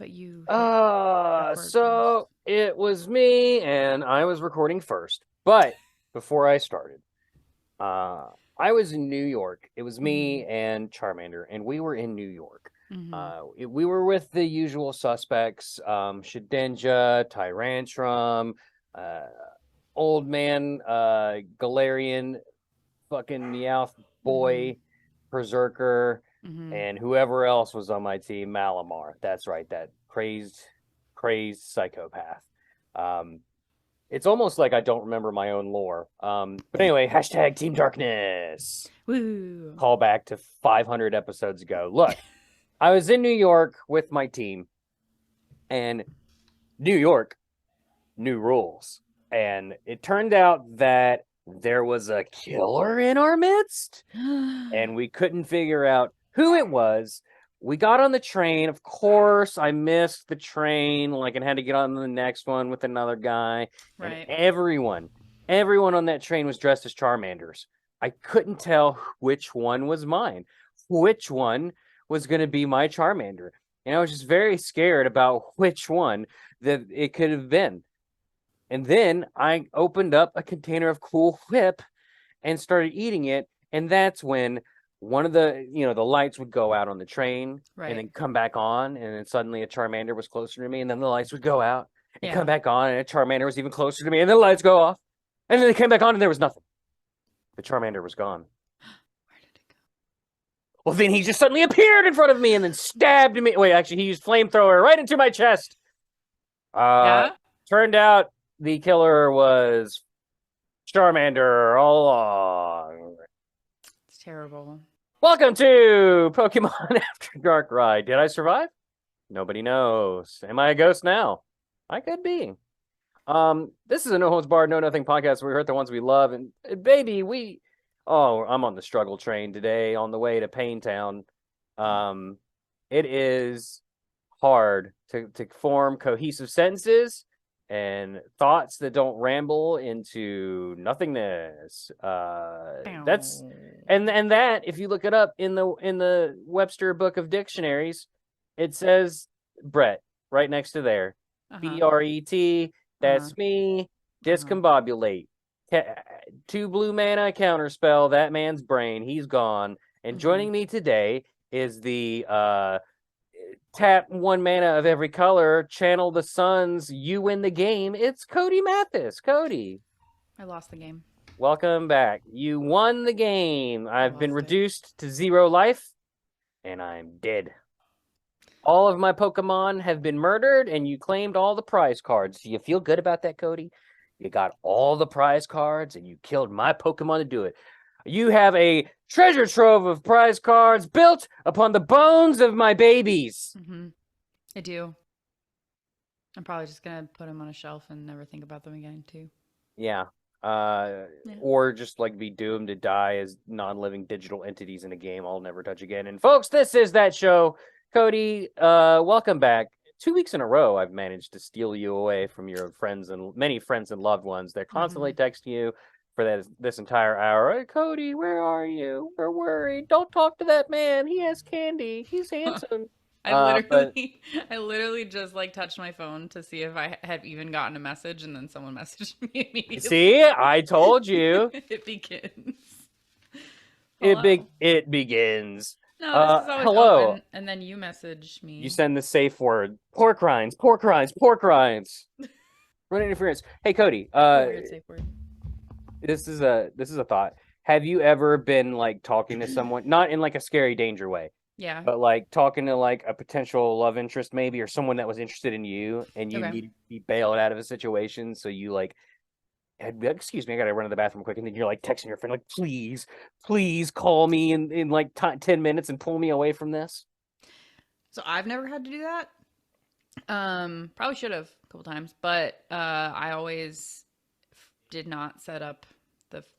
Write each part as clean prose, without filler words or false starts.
but you hit record So it was me, and I was recording first. But before I started, I was in New York. It was me and Charmander, and we were in New York. We were with the usual suspects: Shedinja, Tyrantrum, uh, Old Man, Galarian, fucking Meowth Boy, Berserker, and whoever else was on my team, Malamar. That's right, that crazed psychopath. Um, it's almost like I don't remember my own lore. But anyway, hashtag Team Darkness. Woo. Call back to 500 episodes ago. Look, I was in New York with my team, and New York, new rules. And it turned out that there was a killer in our midst, and we couldn't figure out who it was. We got on the train. Of course, I missed the train, and had to get on the next one with another guy. And Right. everyone on that train was dressed as Charmanders. I couldn't tell which one was mine, which one was going to be my Charmander. And I was just very scared about which one that it could have been. And then I opened up a container of Cool Whip and started eating it. And that's when one of the lights would go out on the train and then come back on. And then suddenly a Charmander was closer to me. And then the lights would go out and come back on. And a Charmander was even closer to me. And then the lights go off. And then they came back on and there was nothing. The Charmander was gone. Where did it go? Well, then he just suddenly appeared in front of me and then stabbed me. Wait, actually, he used flamethrower right into my chest. Turned out the killer was Charmander all along. It's terrible. Welcome to Pokemon After Darkrai. Did I survive? Nobody knows. Am I a ghost now? I could be. This is a no holds barred, no nothing podcast where we hurt the ones we love, and baby, I'm on the struggle train today on the way to Pain Town. It is hard to form cohesive sentences and thoughts that don't ramble into nothingness. That's that if you look it up in the Webster Book of Dictionaries, it says Bret right next to there. BRET. That's me. Discombobulate. 2 blue mana counterspell that man's brain. He's gone. And joining me today is the tap 1 mana of every color, channel the suns, you win the game. It's Codey Mathis. Codey. I lost the game. Welcome back. You won the game. I've been reduced to 0 life, and I'm dead. All of my Pokemon have been murdered, and you claimed all the prize cards. Do you feel good about that, Codey? You got all the prize cards, and you killed my Pokemon to do it. You have a treasure trove of prize cards built upon the bones of my babies. I do. I'm probably just going to put them on a shelf and never think about them again, too. Yeah. Or just be doomed to die as non-living digital entities in a game I'll never touch again. And folks, this is that show. Codey, welcome back. 2 weeks in a row, I've managed to steal you away from your friends and many friends and loved ones. They're constantly texting you for this entire hour. Hey, Codey, where are you? We're worried. Don't talk to that man. He has candy. He's handsome. I literally just touched my phone to see if I had even gotten a message, and then someone messaged me immediately. See, I told you. It begins. It begins. No, this is always hello. Open, and then you message me. You send the safe word. Pork rinds, pork rinds, pork rinds. Run interference. Hey, Codey. Weird safe word. This is a thought. Have you ever been talking to someone, not in a scary danger way? Yeah. But talking to a potential love interest maybe, or someone that was interested in you, and you need to be bailed out of a situation, so you excuse me, I gotta run to the bathroom quick, and then you're texting your friend please call me in 10 minutes and pull me away from this. So I've never had to do that. Probably should have a couple times, but I always did not set up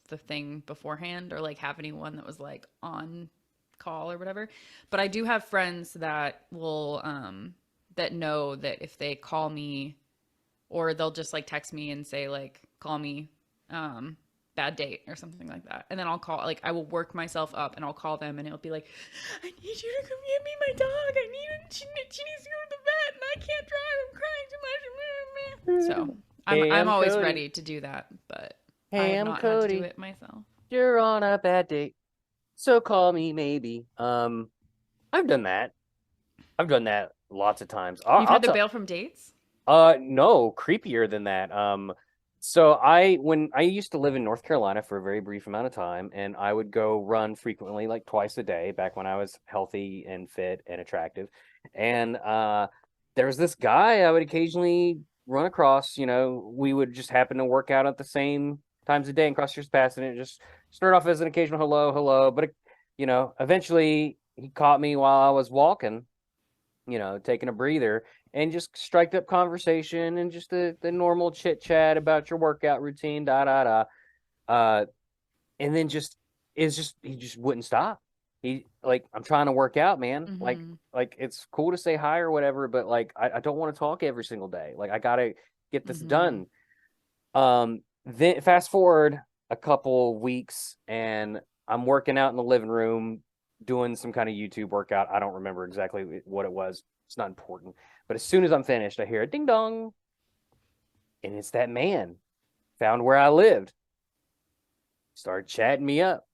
the thing beforehand, or have anyone that was on call or whatever. But I do have friends that will that know that if they call me, or they'll just text me and say call me bad date or something like that, and then I'll call, I will work myself up and I'll call them, and it'll be I need you to come get me my dog. She needs to go to the vet and I I'm Hey, I'm I'm always Cody. ready to do that, but I Hey, have I'm not had to do Cody. it myself. You're on a bad date, so call me maybe. I've done that. I've done that lots of times. You've I'll had to tell. bail from dates? No, creepier than that. So when I used to live in North Carolina for a very brief amount of time, and I would go run frequently, like twice a day, back when I was healthy and fit and attractive. And there was this guy I would occasionally run across. We would just happen to work out at the same times a day and cross years past, and it just started off as an occasional hello, hello. But eventually he caught me while I was walking, taking a breather, and just striked up conversation and just the normal chit chat about your workout routine, da da da. Uh, and then he just wouldn't stop. He like, I'm trying to work out, man. Mm-hmm. Like it's cool to say hi or whatever, but like I don't want to talk every single day. Like I gotta get this Mm-hmm. done. Then fast forward a couple weeks, and I'm working out in the living room doing some kind of YouTube workout. I don't remember exactly what it was. It's not important. But as soon as I'm finished, I hear a ding dong, and it's that man. Found where I lived. Started chatting me up.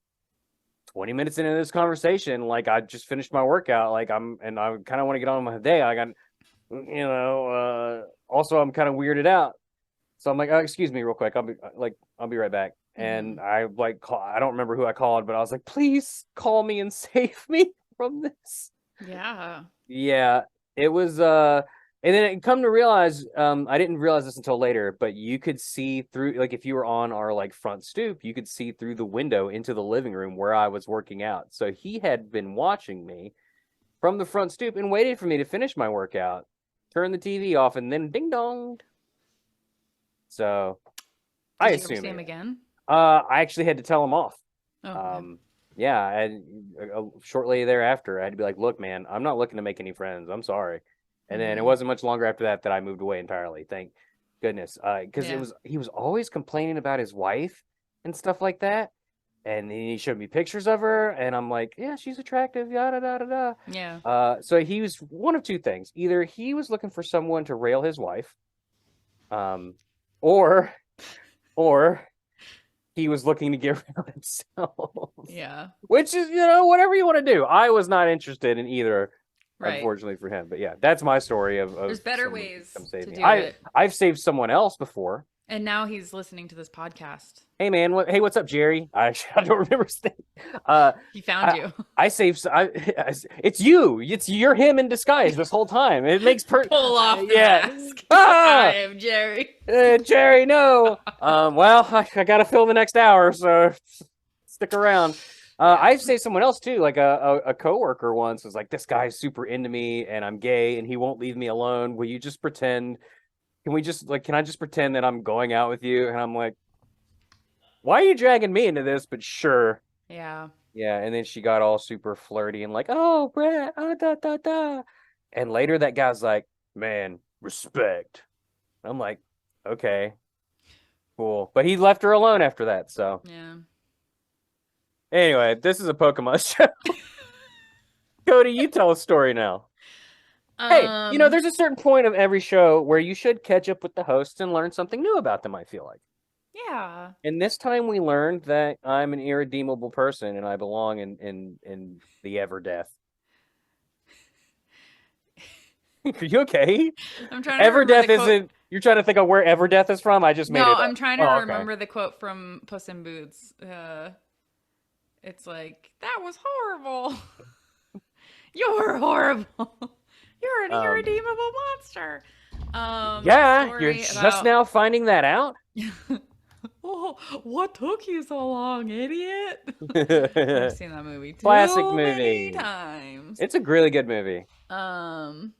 20 minutes into this conversation, like I just finished my workout, like I kind of want to get on with my day. I got, also I'm kind of weirded out. So I'm like, oh, excuse me real quick. I'll be right back. And Mm-hmm. I don't remember who I called, but I was like, please call me and save me from this. Yeah. Yeah, it was and then it come to realize, I didn't realize this until later, but you could see through, like if you were on our like front stoop, you could see through the window into the living room where I was working out. So he had been watching me from the front stoop and waited for me to finish my workout, turn the TV off, and then ding dong. So I Did you ever assume see him it. again? I actually had to tell him off. Oh, okay. Yeah, and shortly thereafter, I had to be like, "Look, man, I'm not looking to make any friends. I'm sorry." And then it Mm-hmm. wasn't much longer after that that I moved away entirely. Thank goodness, because Yeah. he was always complaining about his wife and stuff like that. And he showed me pictures of her, and I'm like, "Yeah, she's attractive." Yada da da da. Yeah. So he was one of two things: either he was looking for someone to rail his wife, um, or or he was looking to get rid of himself. Yeah. Which is, whatever you want to do. I was not interested in either, Right. unfortunately for him. But yeah, that's my story of There's better someone who come ways save to me. do it. I've saved someone else before. And now he's listening to this podcast. Hey man, what's up, Jerry? I don't remember his name. He found I you. I saved. It's you. You're him in disguise this whole time. It makes Pull off the yeah. mask. I Ah, am Jerry. Jerry, no. Well, I got to fill the next hour, so stick around. Yeah. I've saved someone else too, like a coworker once was like, this guy's super into me and I'm gay and he won't leave me alone. Will you just pretend? Can I just pretend that I'm going out with you? And I'm like, why are you dragging me into this? But sure. Yeah. Yeah. And then she got all super flirty and like, oh, Brett, da, da, da. And later that guy's like, man, respect. I'm like, okay, cool. But he left her alone after that. So Yeah. anyway, this is a Pokemon show. Cody, you tell a story now. Hey, Um, there's a certain point of every show where you should catch up with the hosts and learn something new about them, I feel like. yeah. And this time we learned that I'm an irredeemable person and I belong in the ever death. Are you okay? I'm trying to remember the Everdeath quote. isn't. You're trying to think of where Everdeath is from? I just made No, it I'm up. trying to Oh, okay. remember the quote from Puss in Boots. It's like, that was horrible. You're horrible. You're an Um, irredeemable monster. A yeah, you're story just about. now finding that out. Oh, what took you so long, idiot? I've seen that movie Classic too many movie. times. It's a really good movie. Um,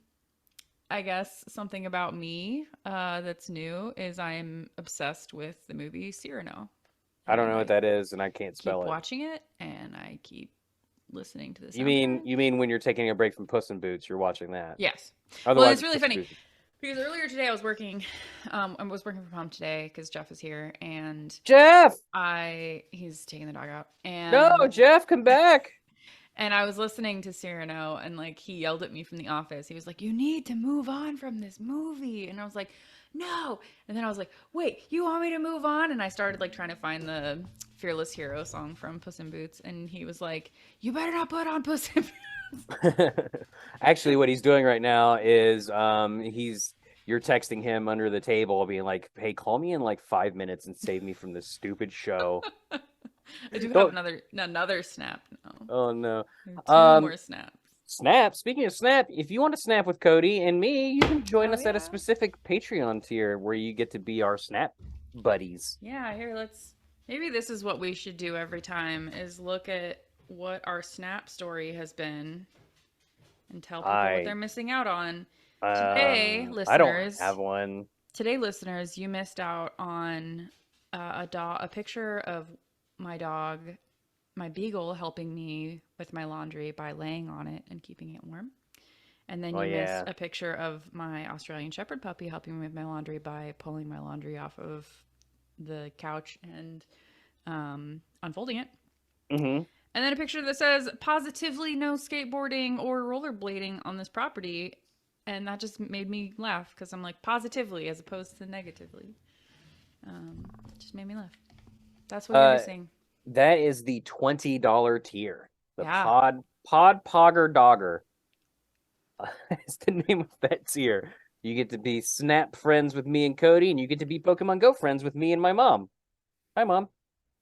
I guess something about me that's new is I'm obsessed with the movie Cyrano. I don't And know what I that is, and I can't keep spell it. watching it and I keep listening to the You soundtrack. mean when you're taking a break from Puss in Boots, you're watching that? Yes. Well, Otherwise, it's it's really Puss in funny Boots. because earlier today I was working from home today because Jeff is here and Jeff, he's taking the dog out no, and Jeff, come back. And I was listening to Cyrano, and like he yelled at me from the office. He was like, "You need to move on from this movie." And I was like, "No." And then I was like, "Wait, you want me to move on?" And I started like trying to find the Fearless Hero song from Puss in Boots, and he was like, "You better not put on Puss in Boots." Actually, what he's doing right now is you're texting him under the table being like, "Hey, call me in like 5 minutes and save me from this stupid show." I do Don't- have another snap now. Oh no. Two more snaps. Snap. Speaking of snap, if you want to snap with Cody and me, you can join us at a yeah. specific Patreon tier where you get to be our snap buddies. Yeah, maybe this is what we should do every time is look at what our snap story has been and tell people what they're missing out on. Today, listeners, I don't have one. Today, listeners, you missed out on a picture of my dog, my beagle, helping me with my laundry by laying on it and keeping it warm. And then you missed a picture of my Australian Shepherd puppy helping me with my laundry by pulling my laundry off of the couch and unfolding it. Mm-hmm. And then a picture that says positively no skateboarding or rollerblading on this property. And that just made me laugh because I'm like positively as opposed to negatively. It just made me laugh. That's what you're missing. That is the $20 tier. The Yeah. Pod Pogger Dogger. It's the name of that tier. You get to be Snap friends with me and Cody, and you get to be Pokemon Go friends with me and my mom. Hi, Mom.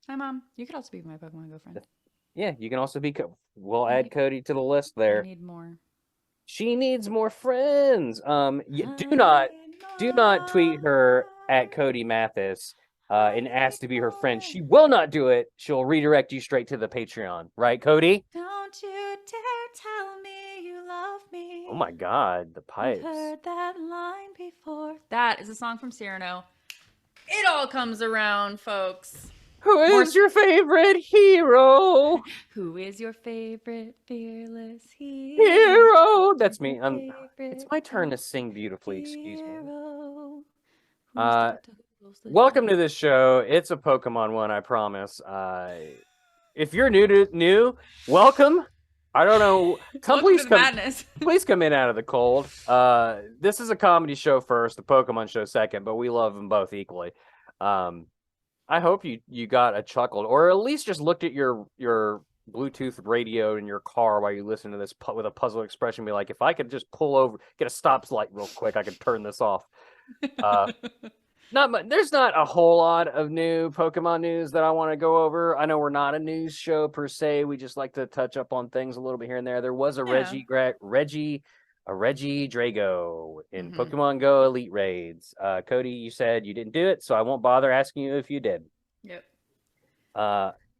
Hi, Mom. You could also be my Pokemon Go friend. Yeah, you can also be. We'll add Cody to the list there. I need more. She needs more friends. Do not tweet her at Cody Mathis and ask to be her friend. She will not do it. She'll redirect you straight to the Patreon. Right, Cody? Don't you dare tell me you love me. Oh my God, the pipes. I've heard that line before. That is a song from Cyrano. It all comes around, folks. Who is your favorite hero? Who is your favorite fearless hero? That's me. It's my turn to sing beautifully. Excuse me. Welcome to this show. It's a Pokemon one, I promise. If you're new, welcome. I don't know. Please come in out of the cold. This is a comedy show first, the Pokemon show second, but we love them both equally. I hope you got a chuckle, or at least just looked at your Bluetooth radio in your car while you listen to this with a puzzled expression. Be like, if I could just pull over, get a stop light real quick, I could turn this off. There's not a whole lot of new Pokemon news that I want to go over. I know we're not a news show per se. We just like to touch up on things a little bit here and there. There was a Regidrago in Pokemon Go Elite Raids. Cody, you said you didn't do it, so I won't bother asking you if you did. Yep.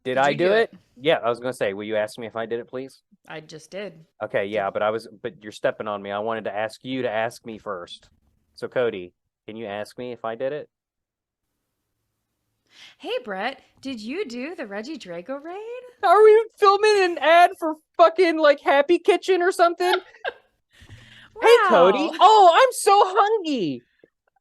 Did I do it? Yeah, I was going to say, will you ask me if I did it, please? I just did. Okay, yeah, but you're stepping on me. I wanted to ask you to ask me first. So, Cody, can you ask me if I did it? Hey, Brett, did you do the Regidrago raid? Are we filming an ad for fucking like Happy Kitchen or something? Wow. Hey, Cody. Oh, I'm so hungry.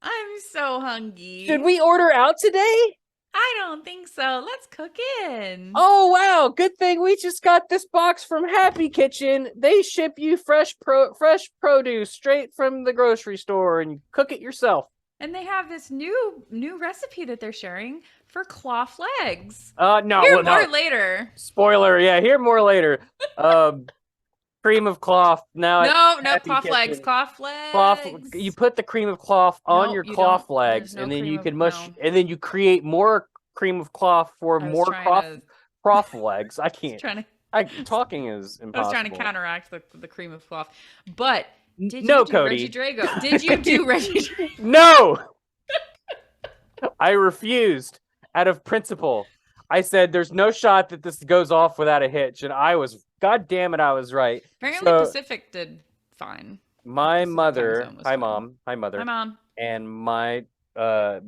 I'm so hungry. Did we order out today? I don't think so. Let's cook in. Oh, wow. Good thing we just got this box from Happy Kitchen. They ship you fresh produce straight from the grocery store and you cook it yourself. And they have this new recipe that they're sharing for cloth legs. No. Hear more later. Spoiler. Yeah, hear more later. Cream of cloth. Now no, cloth legs. You put the cream of cloth on your cloth legs, and then you can mush, and then you create more cream of cloth for more cloth legs. I can't. Talking is impossible. I was trying to counteract the cream of cloth, but did you do Cody. Regidrago? Did you do Regidrago? No, I refused out of principle. I said, "There's no shot that this goes off without a hitch," and I was. God damn it, I was right. Apparently Pacific did fine. My mother, hi mom, and my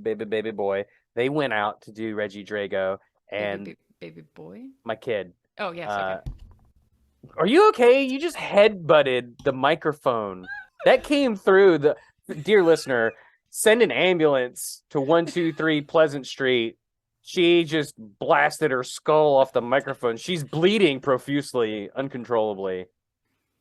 baby boy, they went out to do Regidrago, and baby boy, my kid. Oh yes, okay. Are you okay? You just headbutted the microphone. That came through dear listener, send an ambulance to 123 Pleasant Street. She just blasted her skull off the microphone. She's bleeding profusely, uncontrollably.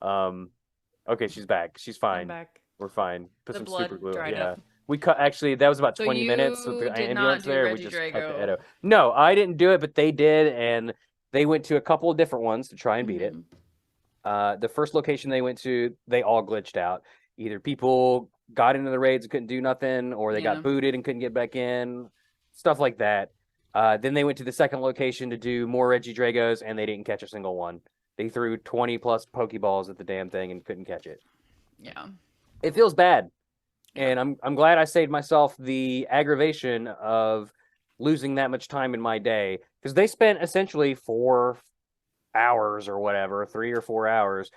Okay, she's back. She's I'm fine. back. We're fine. Put The some super blood glue. dried Yeah. up. We cut actually that was about So 20 minutes with you the did not ambulance do there. We just cut the Regidrago. Edo. No, I didn't do it, but they did, and they went to a couple of different ones to try and beat it. The first location they went to, they all glitched out. Either people got into the raids and couldn't do nothing, or they got booted and couldn't get back in, stuff like that. Then they went to the second location to do more Regidragos, and they didn't catch a single one. They threw 20 plus Pokeballs at the damn thing and couldn't catch it. Yeah. It feels bad. Yeah. And I'm glad I saved myself the aggravation of losing that much time in my day, because they spent essentially 4 hours or whatever, 3 or 4 hours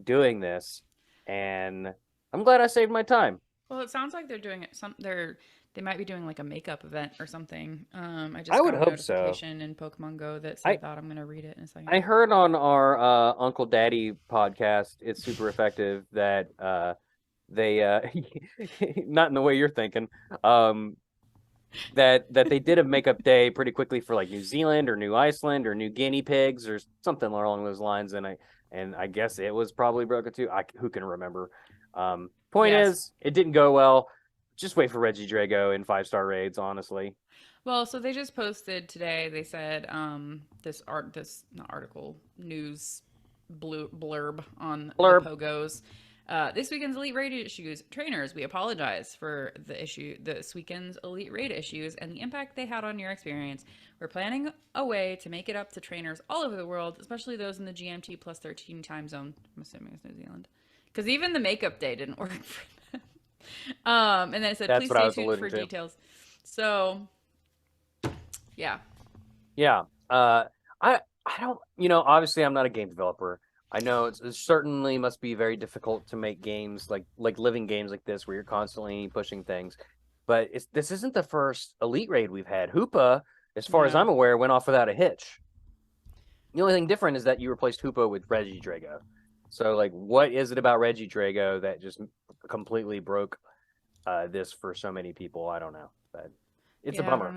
doing this, and I'm glad I saved my time. Well, it sounds like they're doing it. They might be doing like a makeup event or something. I I just would got a hope so. notification in Pokemon Go that said that. I'm gonna read it in a second. I heard on our Uncle Daddy podcast, It's Super Effective, that they not in the way you're thinking, that they did a makeup day pretty quickly for like New Zealand or New Iceland or New Guinea pigs or something along those lines, and I guess it was probably broken too. Who can remember? Point is, it didn't go well. Just wait for Regidrago in 5-star raids, honestly. Well, so they just posted today. They said this not article, news blurb on the Pogos. This weekend's Elite Raid issues. Trainers, we apologize for this weekend's Elite Raid issues and the impact they had on your experience. We're planning a way to make it up to trainers all over the world, especially those in the GMT plus 13 time zone. I'm assuming it's New Zealand. Because even the makeup day didn't work for them. And then it said, please stay tuned for details. So, yeah. Yeah. I don't, obviously I'm not a game developer. I know it certainly must be very difficult to make games like living games like this where you're constantly pushing things. But this isn't the first Elite Raid we've had. Hoopa, as far as I'm aware, went off without a hitch. The only thing different is that you replaced Hoopa with Regidrago. So, like, what is it about Regidrago that just completely broke this for so many people? I don't know. But it's a bummer.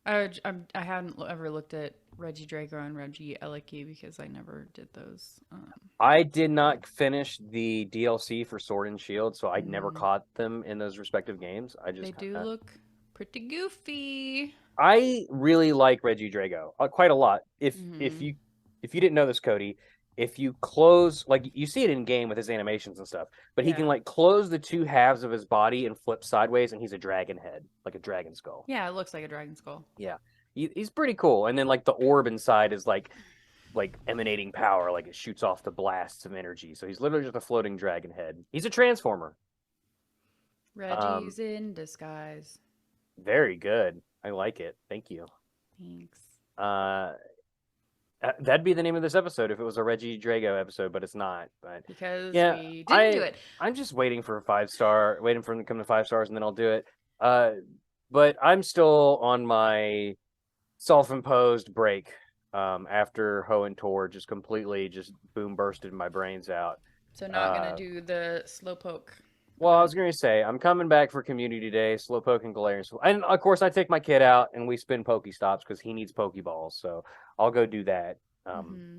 I don't know. I hadn't ever looked at Regidrago and Regieleki because I never did those. I did not finish the DLC for Sword and Shield, so I never caught them in those respective games. They do look pretty goofy. I really like Regidrago quite a lot. If you didn't know this, Cody, if you close, like, you see it in game with his animations and stuff, but he can like close the two halves of his body and flip sideways, and he's a dragon head, like a dragon skull. Yeah, it looks like a dragon skull. Yeah, he's pretty cool. And then like the orb inside is like emanating power, like it shoots off the blasts of energy. So he's literally just a floating dragon head. He's a transformer. Reggie's in disguise. Very good. I like it. Thank you. Thanks. That'd be the name of this episode if it was a Regidrago episode, but it's not. But because we didn't do it. I'm just waiting for a 5-star, waiting for him to come to 5 stars, and then I'll do it. But I'm still on my self-imposed break after Ho and Tor just completely boom bursted my brains out. So not gonna do the Slowpoke. Well, I was going to say, I'm coming back for Community Day, Slowpoke and Galarian. And, of course, I take my kid out, and we spin Pokestops because he needs Pokeballs. So I'll go do that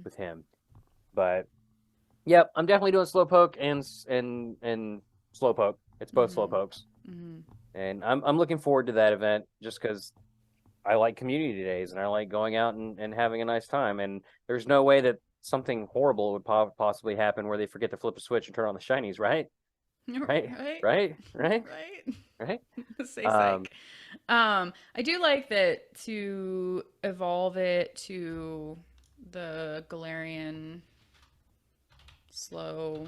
with him. But, yep, I'm definitely doing Slowpoke and Slowpoke. It's both Slowpokes. And I'm looking forward to that event just because I like Community Days, and I like going out and having a nice time. And there's no way that something horrible would possibly happen where they forget to flip a switch and turn on the shinies, right? Right. Say psych. I do like that to evolve it to the Galarian slow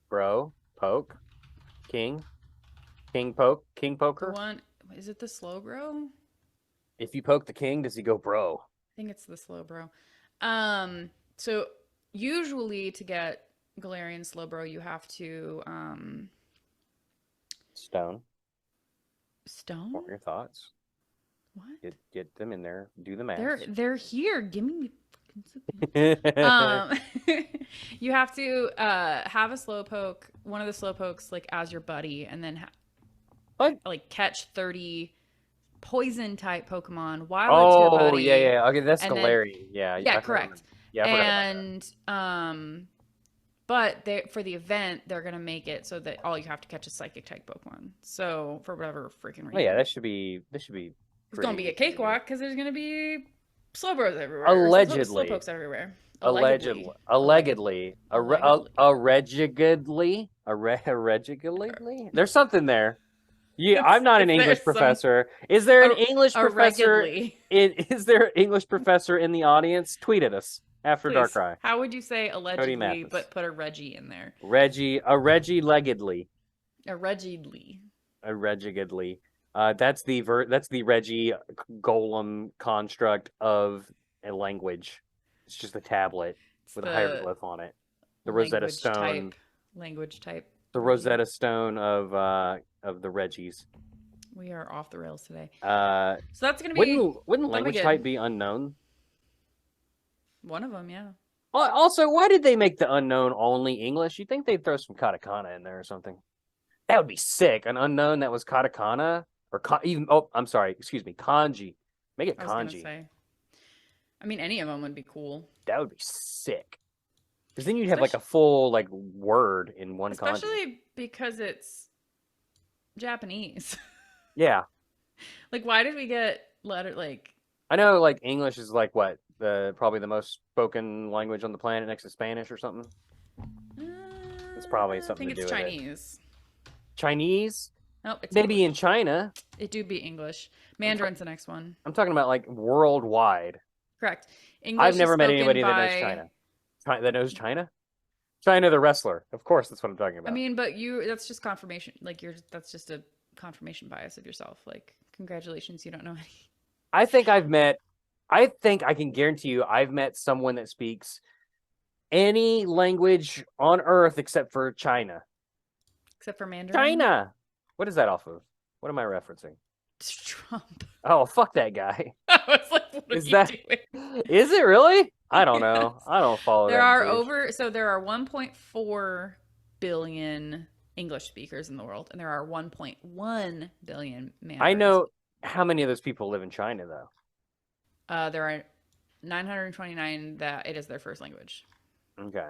poke king poker. The one, is it the slow bro? If you poke the king, does he go bro? I think it's the slow bro. So usually to get Galarian Slowbro, you have to Stone. What are your thoughts? What? Get them in there. Do the math. They're here. Give me you have to have a Slowpoke, one of the Slowpokes, like as your buddy, and then like catch 30 poison type Pokemon while it's your Oh, yeah, buddy. yeah. Okay, that's And then Galarian. Yeah, yeah, I remember. correct. Yeah, I forgot about that. And but they for the event they're gonna make it so that all you have to catch is psychic type Pokemon. So for whatever freaking Oh, yeah, reason, this should be it's gonna be a pretty easy. cakewalk because there's gonna be Slowbros everywhere, or Allegedly. Slowpokes everywhere. Allegedly. Allegedly, Allegedly. allegedly. A regigedly? There's something there. Yeah, I'm not an Is there English some professor. Is there an a, English a professor? regedly? Is there an English professor in the audience? Tweet at us after Please. Darkrai. How would you say Cody allegedly, Mathis. but put a Reggie in there? A Reggie-leggedly. A Regidly. A Regigedly. That's the Reggie golem construct of a language. It's just a tablet It's with a the hieroglyph on it. The Rosetta language Stone. type. Language type. The Rosetta Stone of the Reggies. We are off the rails today. So that's gonna be wouldn't language good. type be unknown? One of them, yeah. Also, why did they make the unknown only English? You'd think they'd throw some katakana in there or something. That would be sick. An unknown that was katakana or even. Oh, I'm sorry. Excuse me. Kanji. Make it I was gonna kanji. say. I mean, any of them would be cool. That would be sick. Because then you'd have like a full like word in one kanji. Especially because it's Japanese. Yeah. Like, why did we get letter like? I know like English is like what probably the most spoken language on the planet next to Spanish or something. It's probably something I think to do it's with Chinese. Chinese? Nope, it's maybe English. in China. It do be English. Mandarin's the next one. I'm talking about like worldwide. Correct. English. I've never met anybody by... that knows China. That knows China? China the wrestler. Of course, that's what I'm talking about. I mean, but that's just confirmation. Like that's just a confirmation bias of yourself. Like, congratulations, you don't know any. I think I can guarantee you I've met someone that speaks any language on earth except for China. Except for Mandarin. China. What is that off of? What am I referencing? It's Trump. Oh, fuck that guy. I was like, what is are that? You doing? Is it really? I don't know. I don't follow. There are 1.4 billion English speakers in the world, and there are 1.1 billion Mandarins. I know how many of those people live in China, though. There are 929 that it is their first language. Okay.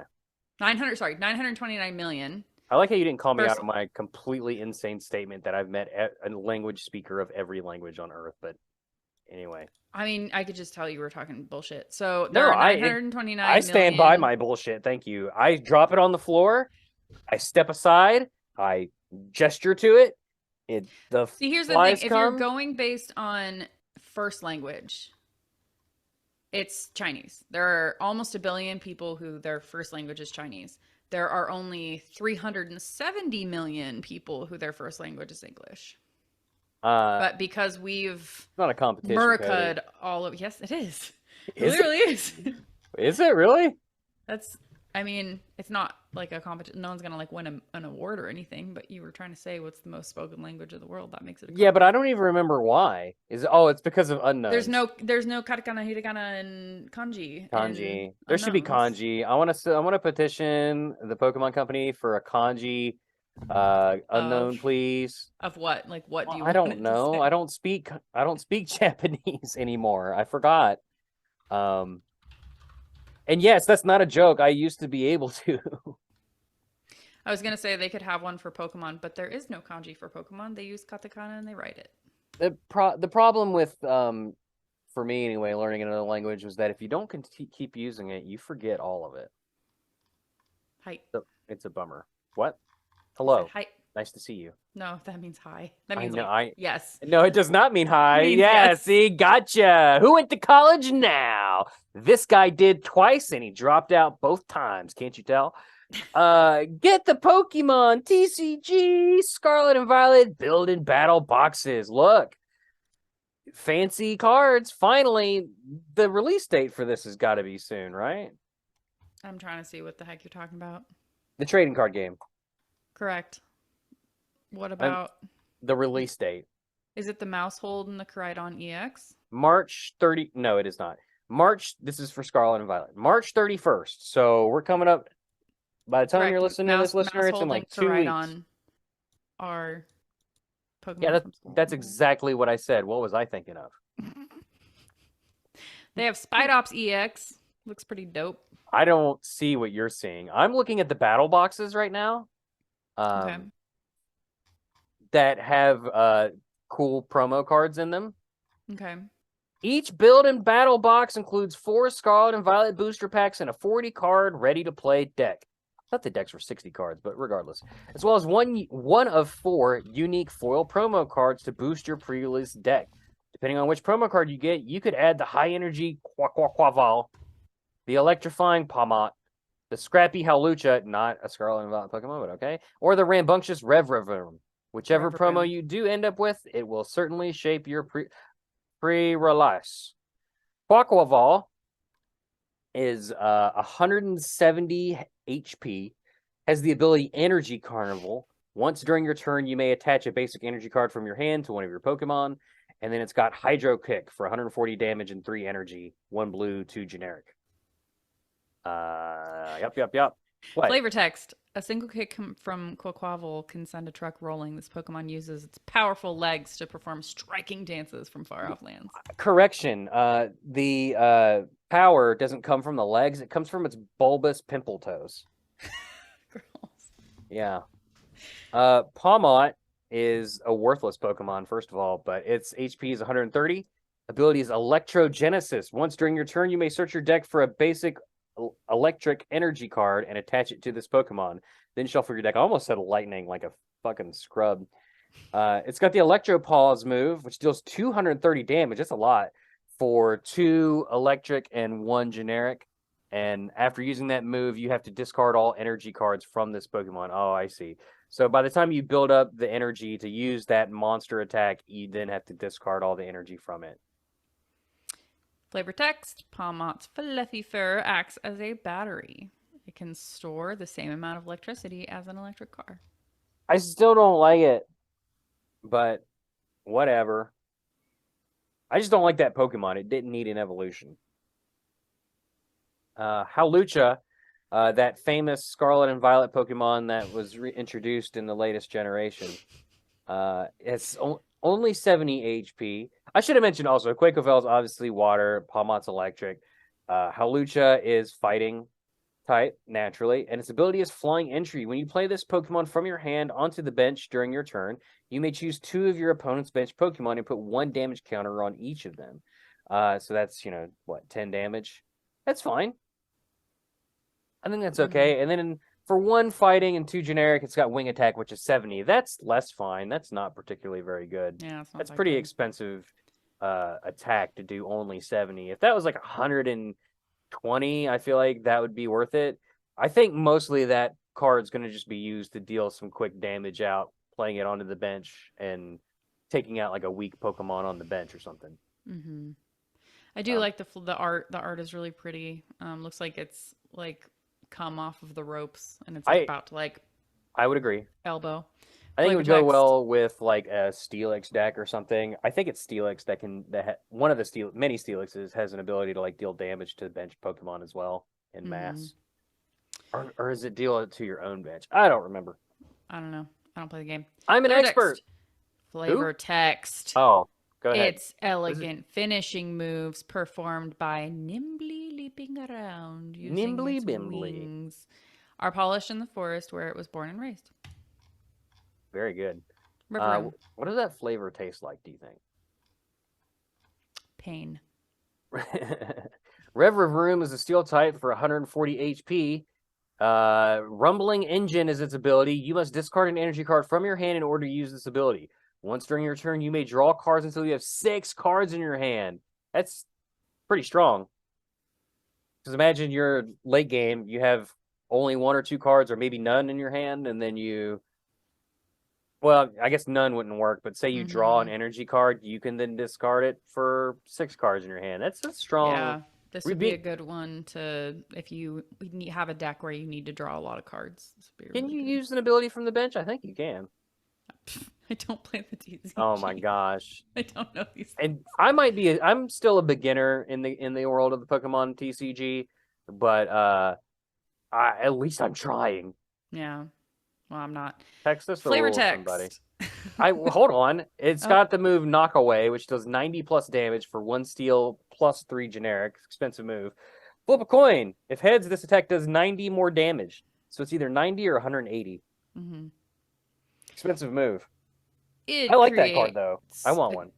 929 million. I like how you didn't call me out of my completely insane statement that I've met a language speaker of every language on Earth. But anyway. I mean, I could just tell you were talking bullshit. So there are 929 I stand by my bullshit. Thank you. I drop it on the floor. I step aside. I gesture to it. See, here's the thing. If you're going based on first language, it's Chinese. There are almost 1 billion people who their first language is Chinese. There are only 370 million people who their first language is English. But because we've not a competition, Murica'd all of yes, it is. It literally is. Is it really? I mean, it's not like a competition. No one's gonna like win an award or anything. But you were trying to say what's the most spoken language of the world. That makes it. Yeah, but I don't even remember why. It's because of unknowns. There's no katakana, hiragana, and kanji. Kanji. There should be kanji. I want to petition the Pokemon Company for a kanji unknown, please. Of what? Like what do you? I don't know. I don't speak Japanese anymore. I forgot. And yes, that's not a joke. I used to be able to. I was gonna say they could have one for Pokemon, but there is no kanji for Pokemon. They use katakana and they write it. The problem with for me anyway, learning another language was that if you don't keep using it, you forget all of it. Hi. So it's a bummer. What? Hello. Hi. Nice to see you. No, that means hi. That means yes. No, it does not mean hi. Yes. See, gotcha. Who went to college now? This guy did twice and he dropped out both times. Can't you tell? Get the Pokemon TCG Scarlet and Violet build and battle boxes. Look. Fancy cards. Finally, the release date for this has got to be soon, right? I'm trying to see what the heck you're talking about. The trading card game. Correct. What about the release date? Is it the Mousehold and the Koraidon EX? March 30. No, it is not. This is for Scarlet and Violet. March 31st. So we're coming up. By the time you're listening to this, listener, it's in like 2 weeks. Are Pokemon from school. that's exactly what I said. What was I thinking of? They have Spidops EX. Looks pretty dope. I don't see what you're seeing. I'm looking at the battle boxes right now. Okay. That have cool promo cards in them. Okay. Each build and battle box includes 4 Scarlet and Violet booster packs and a 40 card ready to play deck. I thought the decks were 60 cards, but regardless. As well as one of 4 unique foil promo cards to boost your pre-release deck. Depending on which promo card you get, you could add the high energy Quaquaval, the electrifying Pawmot, the scrappy Hawlucha, not a Scarlet and Violet Pokemon, but okay, or the rambunctious Revravoom. Whichever promo you do end up with, it will certainly shape your pre-release. Quaquaval is 170 HP, has the ability Energy Carnival. Once during your turn, you may attach a basic energy card from your hand to one of your Pokemon, and then it's got Hydro Kick for 140 damage and 3 energy, 1 blue, 2 generic. Yep. What? Flavor text. A single kick from Quaquaval can send a truck rolling. This Pokemon uses its powerful legs to perform striking dances from far off lands. Correction. The power doesn't come from the legs. It comes from its bulbous pimple toes. Girls. Yeah. Pawmot is a worthless Pokemon, first of all, but its HP is 130. Ability is Electrogenesis. Once during your turn, you may search your deck for a basic electric energy card and attach it to this Pokemon. Then shuffle your deck. I almost said lightning like a fucking scrub. It's got the Electro Pause move, which deals 230 damage. That's a lot for 2 electric and 1 generic. And after using that move, you have to discard all energy cards from this Pokemon. Oh, I see. So by the time you build up the energy to use that monster attack, you then have to discard all the energy from it. Flavor text. Pawmot's fluffy fur acts as a battery. It can store the same amount of electricity as an electric car. I still don't like it, but whatever. I just don't like that Pokemon. It didn't need an evolution. Hawlucha, that famous Scarlet and Violet Pokemon that was reintroduced in the latest generation, it's only 70 HP. I should have mentioned also, Quaquaval is obviously water, Pawmot's electric. Hawlucha is fighting type, naturally, and its ability is Flying Entry. When you play this Pokemon from your hand onto the bench during your turn, you may choose 2 of your opponent's bench Pokemon and put 1 damage counter on each of them. So that's, 10 damage? That's fine. I think that's okay. And then for 1 fighting and 2 generic, it's got Wing Attack, which is 70. That's less fine. That's not particularly very good. Yeah, that's pretty expensive attack to do only 70. If that was like 120, I feel like that would be worth it. I think mostly that card's going to just be used to deal some quick damage out, playing it onto the bench and taking out like a weak Pokemon on the bench or something. Mm-hmm. I do like the art. The art is really pretty. Looks like it's like come off of the ropes and it's about to I would agree. Elbow. I think it would go well with like a Steelix deck or something. I think it's Steelix one of the many Steelixes has an ability to like deal damage to bench Pokemon as well in mass. Or is it deal it to your own bench? I don't remember. I don't know. I don't play the game. I'm an expert. Flavor text. Oh, go ahead. It's elegant finishing moves performed by nimbly leaping around using its wings. Are polished in the forest where it was born and raised. Very good. What does that flavor taste like, do you think? Pain. Revravoom is a steel type for 140 HP. Rumbling Engine is its ability. You must discard an energy card from your hand in order to use this ability. Once during your turn, you may draw cards until you have 6 cards in your hand. That's pretty strong. Because imagine you're late game, you have only 1 or 2 cards or maybe none in your hand, and then well, I guess none wouldn't work, but say you draw an energy card, you can then discard it for 6 cards in your hand. That's strong. Yeah, this would be a good one if you have a deck where you need to draw a lot of cards. Can you use an ability from the bench? I think you can. I don't play the TCG. Oh my gosh. I don't know these things. And I'm still a beginner in the world of the Pokemon TCG, but at least I'm trying. Yeah. Well, I'm not. Text us Flavor rules, text. somebody. Hold on. It's got the move Knock Away, which does 90 plus damage for 1 steel plus 3 generic. Expensive move. Flip a coin. If heads, this attack does 90 more damage. So it's either 90 or 180. Mm-hmm. Expensive move. I like that card, though. I want one.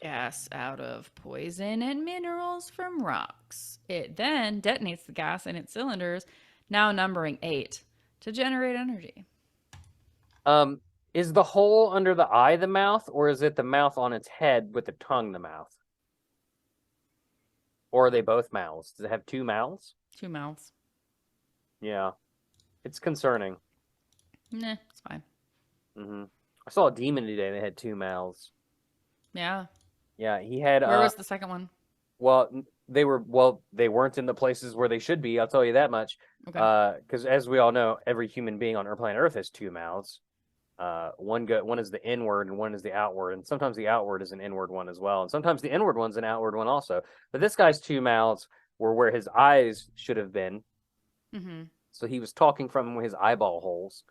Gas out of poison and minerals from rocks. It then detonates the gas in its cylinders, now numbering 8, to generate energy. Is the hole under the eye the mouth, or is it the mouth on its head with the tongue the mouth? Or are they both mouths? Does it have 2 mouths? 2 mouths. Yeah. It's concerning. Nah, it's fine. Mm-hmm. I saw a demon today that had 2 mouths. Yeah. Yeah, he had... Where was the second one? Well, they weren't in the places where they should be, I'll tell you that much. Okay. Because as we all know, every human being on our planet Earth has 2 mouths. One is the inward and one is the outward, and sometimes the outward is an inward one as well, and sometimes the inward one's an outward one also. But this guy's 2 mouths were where his eyes should have been. Mm-hmm. So he was talking from his eyeball holes,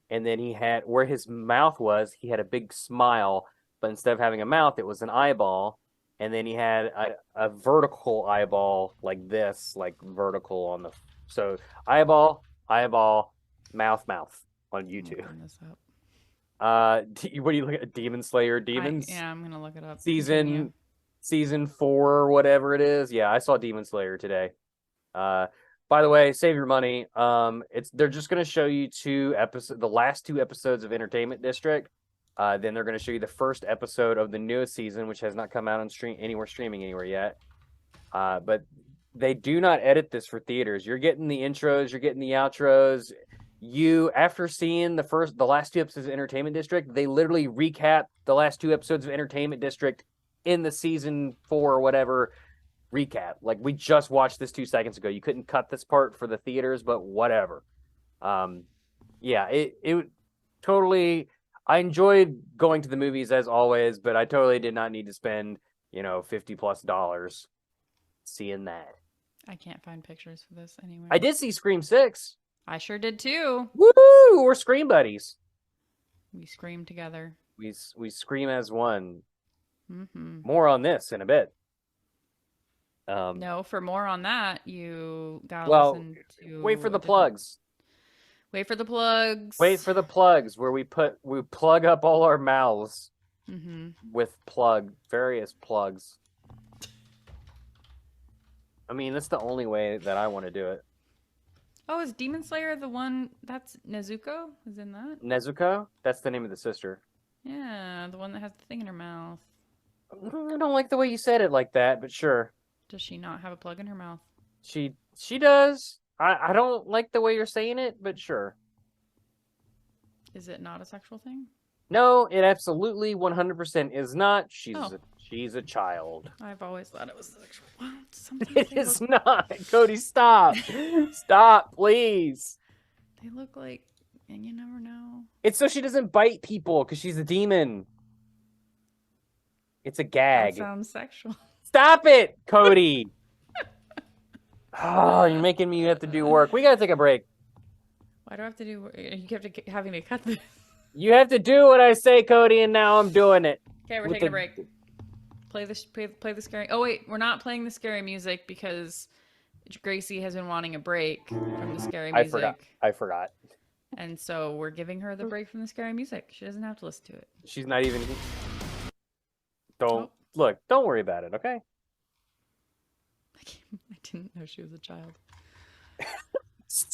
and then he had where his mouth was. He had a big smile, but instead of having a mouth, it was an eyeball. And then he had a vertical eyeball like this, like vertical on the so eyeball, mouth on YouTube. What do you look at? Demon Slayer Demons? I'm gonna look it up. Season 4 or whatever it is. Yeah, I saw Demon Slayer today. By the way, save your money. They're just gonna show you the last 2 episodes of Entertainment District. Then they're gonna show you the first episode of the newest season, which has not come out on streaming anywhere yet. But they do not edit this for theaters. You're getting the intros, you're getting the outros. After seeing the last 2 episodes of Entertainment District, they literally recap the last 2 episodes of Entertainment District in the season 4 or whatever recap. Like, we just watched this 2 seconds ago. You couldn't cut this part for the theaters, but whatever. Yeah, it totally. I enjoyed going to the movies as always, but I totally did not need to spend, $50+ seeing that. I can't find pictures for this anywhere. I did see Scream 6. I sure did too. Woo! We're Scream buddies. We scream together. We scream as one. Mm-hmm. More on this in a bit. No, for more on that, you gotta listen to. Wait for the plugs. Wait for the plugs. Wait for the plugs, where we plug up all our mouths with various plugs. I mean, that's the only way that I want to do it. Oh, is Demon Slayer the one that's Nezuko? Is in that? Nezuko? That's the name of the sister. Yeah, the one that has the thing in her mouth. I don't like the way you said it like that, but sure. Does she not have a plug in her mouth? She does. I don't like the way you're saying it, but sure. Is it not a sexual thing? No, it absolutely 100% is not. She's a child. I've always thought it was sexual. Well, it is not. Cody, stop. Stop, please. They look like, and you never know. It's so she doesn't bite people because she's a demon. It's a gag. That sounds sexual. Stop it, Cody. Oh, you're making me have to do work. We gotta take a break. Why do I have to do? You kept having to cut this. You have to do what I say, Cody, and now I'm doing it. Okay, we're taking a break. Play the scary. Oh wait, we're not playing the scary music because Gracie has been wanting a break from the scary music. I forgot. And so we're giving her the break from the scary music. She doesn't have to listen to it. She's not even. Don't worry about it, okay? I didn't know she was a child.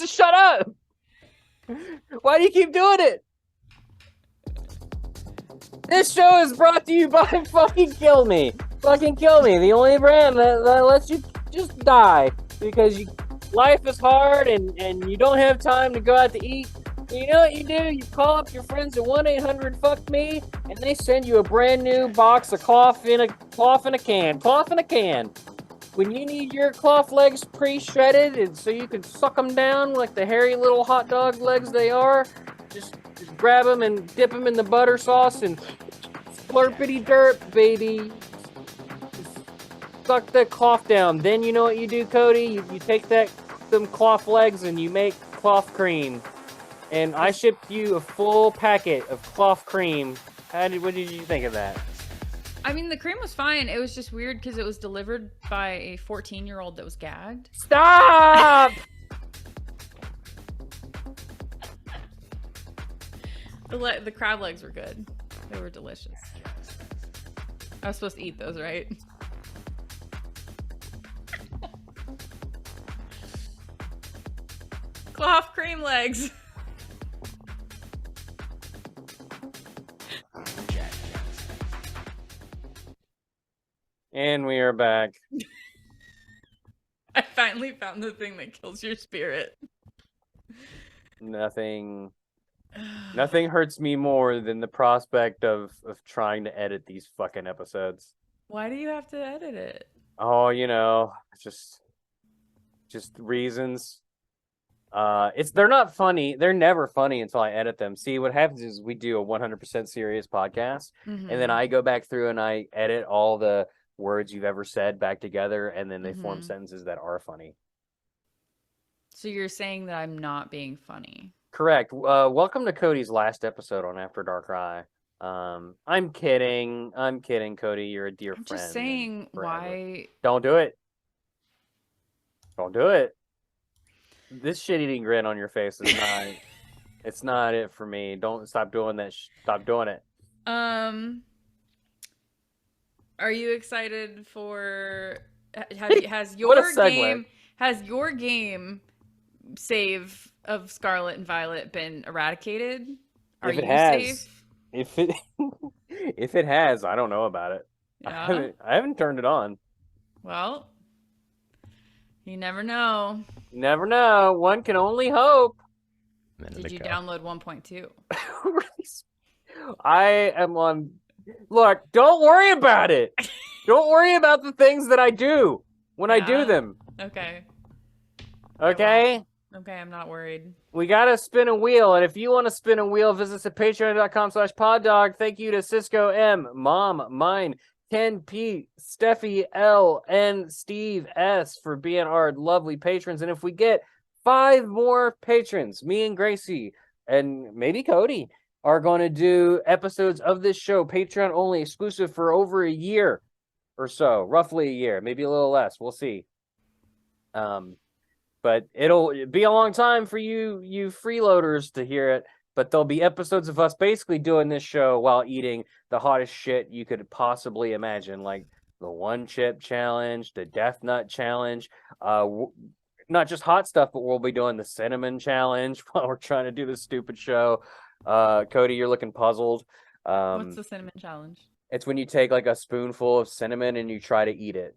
Shut up! Why do you keep doing it? This show is brought to you by Fucking Kill Me. Fucking Kill Me, the only brand that lets you just die because life is hard and you don't have time to go out to eat. You know what you do? You call up your friends at 1-800-FUCK-ME and they send you a brand new box of cloth in a can. Cloth in a can. When you need your cloth legs pre-shredded and so you can suck them down like the hairy little hot dog legs they are, just grab them and dip them in the butter sauce and slurpity derp, baby. Suck the cloth down. Then you know what you do, Cody? You take them cloth legs and you make cloth cream. And I shipped you a full packet of cloth cream What did you think of that? I mean, the cream was fine. It was just weird because it was delivered by a 14-year-old that was gagged. Stop! The crab legs were good. They were delicious. I was supposed to eat those, right? Cloth cream legs. And we are back. I finally found the thing that kills your spirit. Nothing hurts me more than the prospect of trying to edit these fucking episodes. Why do you have to edit it? Oh, you know, just reasons. They're not funny. They're never funny until I edit them. See, what happens is we do a 100% serious podcast, and then I go back through and I edit all the words you've ever said back together, and then they form sentences that are funny. So you're saying that I'm not being funny? Correct. Welcome to Cody's last episode on After DARKRAI. I'm kidding, Cody. You're a dear friend. I'm just saying, why? Don't do it. Don't do it. This shit-eating grin on your face is not. It's not it for me. Don't stop doing that. Stop doing it. Are you excited for? Has your game save of Scarlet and Violet been eradicated? Are you safe? If it has, I don't know about it. Yeah. I haven't turned it on. Well, you never know. Never know. One can only hope. Did you download 1.2? I am on. Look, don't worry about it. Don't worry about the things that I do when I do them. Okay. Okay? Okay, I'm not worried. We gotta spin a wheel, and if you want to spin a wheel, visit us at patreon.com/poddog. Thank you to Cisco M, Mom, Mine, Ken P, Stephie L, and Steve S for being our lovely patrons. And if we get 5 more patrons, me and Gracie, and maybe Cody, are going to do episodes of this show, Patreon only, exclusive for over a year or so, roughly a year, maybe a little less. We'll see. But it'll be a long time for you freeloaders to hear it. But there'll be episodes of us basically doing this show while eating the hottest shit you could possibly imagine, like the One Chip Challenge, the Death Nut Challenge, not just hot stuff, but we'll be doing the Cinnamon Challenge while we're trying to do this stupid show. Cody, you're looking puzzled. What's the Cinnamon Challenge? It's when you take like a spoonful of cinnamon and you try to eat it.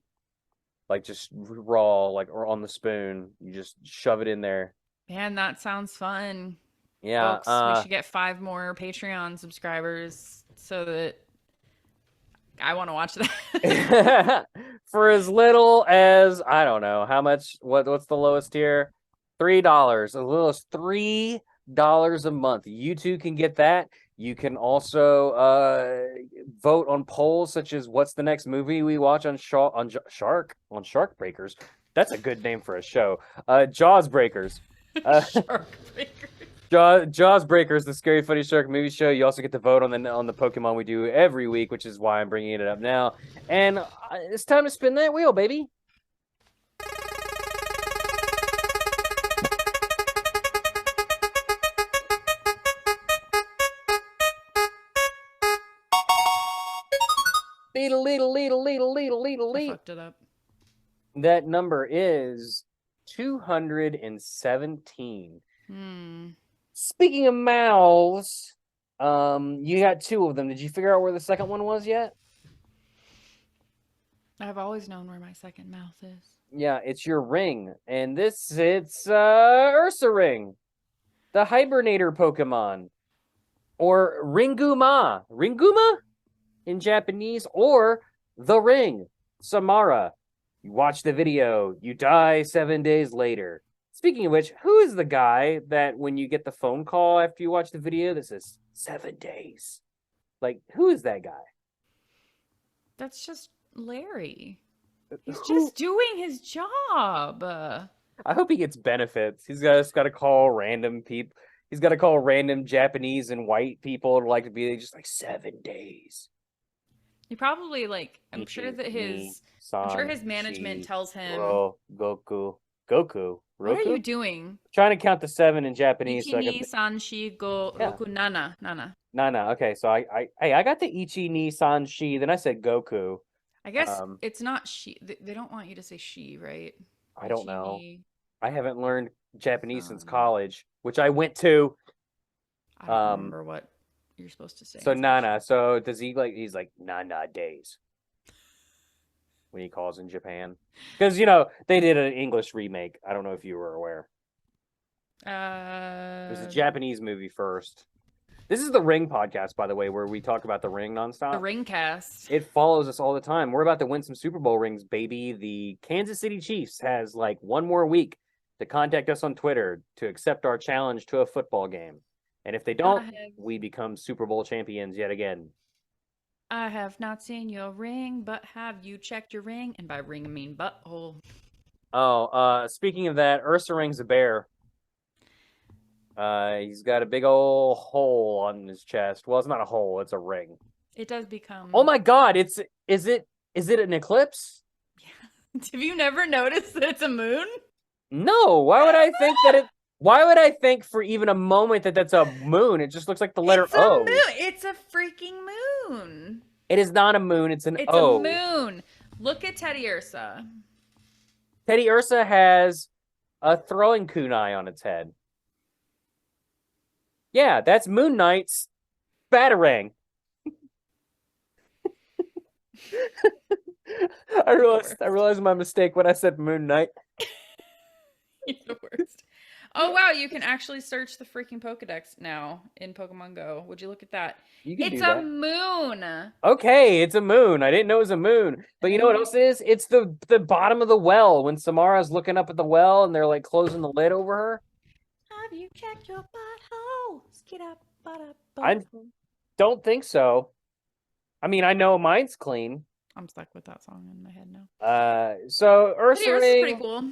Like just raw, like, or on the spoon. You just shove it in there. Man, that sounds fun. Yeah. Folks, we should get 5 more Patreon subscribers so that I want to watch that. For as little as, I don't know, how much, what's the lowest tier? $3. As little as $3 a month. You too can get that. You can also vote on polls such as what's the next movie we watch on Shark Breakers. That's a good name for a show. Jaws Breakers. Shark Breakers. Jaws Breakers, the Scary Funny Shark movie show. You also get to vote on the Pokemon we do every week, which is why I'm bringing it up now. And it's time to spin that wheel, baby. I fucked it up. That number is 217. Speaking of mouths, you got 2 of them. Did you figure out where the second one was yet? I've always known where my second mouth is. Yeah, it's your ring. And it's UrsaRING, the Hibernator Pokemon. Or Ringuma in Japanese, or The Ring, Samara. You watch the video, you die 7 days later. Speaking of which, who is the guy that when you get the phone call after you watch the video that says 7 days? Like, who is that guy? That's just Larry. He's just doing his job. I hope he gets benefits. He's just got to call random people. He's got to call random Japanese and white people to like to be just like 7 days. He probably like. I'm sure his management tells him. Goku. What are Roku? you doing? Trying to count the 7 in Japanese. Ichi ni san shi go roku nana. Nana. Okay, so I got the Ichi ni san shi. Then I said Goku. I guess it's not she. They don't want you to say she, right? I don't Ichi know. ni I haven't learned Japanese since college, which I went to. I don't remember what you're supposed to say. So Nana. So does he like? He's like Nana days when he calls in Japan, because they did an English remake. I don't know if you were aware. It was a Japanese movie first. This is the Ring podcast, by the way, where we talk about the Ring nonstop. The Ring cast. It follows us all the time. We're about to win some Super Bowl rings, baby. The Kansas City Chiefs has like one more week to contact us on Twitter to accept our challenge to a football game. And if they don't, we become Super Bowl champions yet again. I have not seen your ring, but have you checked your ring? And by ring, I mean butthole. Oh, speaking of that, UrsaRING's a bear. He's got a big old hole on his chest. Well, it's not a hole; it's a ring. It does become. Oh my God! Is it an eclipse? Yeah. Have you never noticed that it's a moon? No. Why would I think that it? Why would I think for even a moment that that's a moon? It just looks like the letter O. Moon. It's a freaking moon. It is not a moon. It's an O. It's a moon. Look at Teddy Ursa. Teddy Ursa has a throwing kunai on its head. Yeah, that's Moon Knight's batarang. I realized my mistake when I said Moon Knight. You're the worst. Oh wow, you can actually search the freaking Pokedex now in Pokemon Go. Would you look at that? It's a moon. Okay, it's a moon. I didn't know it was a moon. But you know what else it is? It's the bottom of the well when Samara's looking up at the well and they're like closing the lid over her. Have you checked your butthole? I don't think so. I mean, I know mine's clean. I'm stuck with that song in my head now. So UrsaRING pretty cool.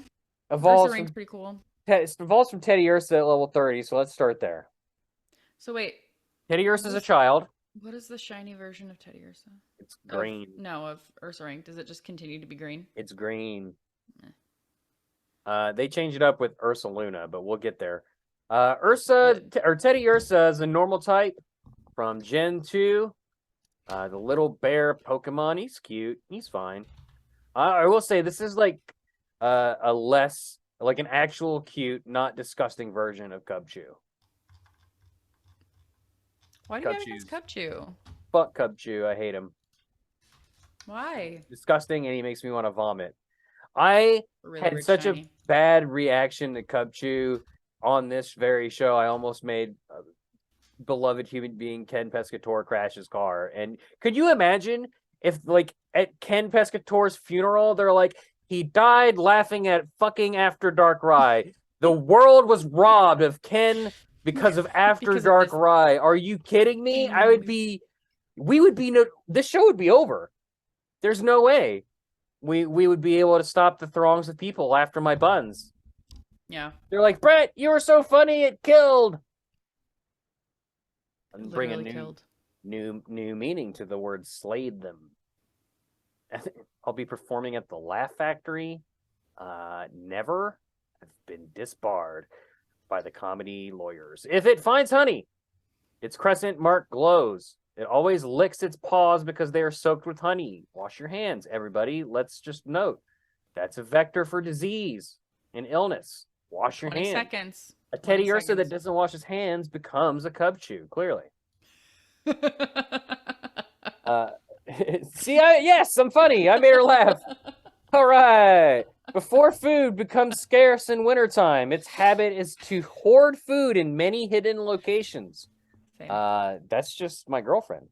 UrsaRING's pretty cool. It evolves from Teddy Ursa at level 30, so let's start there. So wait. Teddy Ursa's a child. What is the shiny version of Teddy Ursa? It's green. Of UrsaRING. Does it just continue to be green? It's green. They changed it up with Ursa Luna, but we'll get there. Teddy Ursa is a normal type from Gen 2. The little bear Pokemon. He's cute. He's fine. I will say this is like a less, like an actual cute, not disgusting version of Cubchoo. Why do you have against Cubchoo? Fuck Cubchoo. I hate him. Why? Disgusting, and he makes me want to vomit. I had such a bad reaction to Cubchoo on this very show. I almost made a beloved human being Ken Pescatore crash his car. And could you imagine if, like, at Ken Pescatore's funeral, they're like, he died laughing at fucking After DARKRAI. The world was robbed of Ken because of After DARKRAI. Are you kidding me? This show would be over. There's no way we would be able to stop the throngs of people after my buns. Yeah. They're like, Brett, you were so funny, it killed. I'm bringing new meaning to the word slayed them. I'll be performing at the Laugh Factory. Never. I've been disbarred by the comedy lawyers. If it finds honey, its crescent mark glows. It always licks its paws because they are soaked with honey. Wash your hands, everybody. Let's just note that's a vector for disease and illness. Wash your hands. 20 seconds. A Teddy Ursa that doesn't wash his hands becomes a Cubchoo, clearly. Yes, I'm funny. I made her laugh. All right. Before food becomes scarce in wintertime, its habit is to hoard food in many hidden locations. Same. That's just my girlfriend.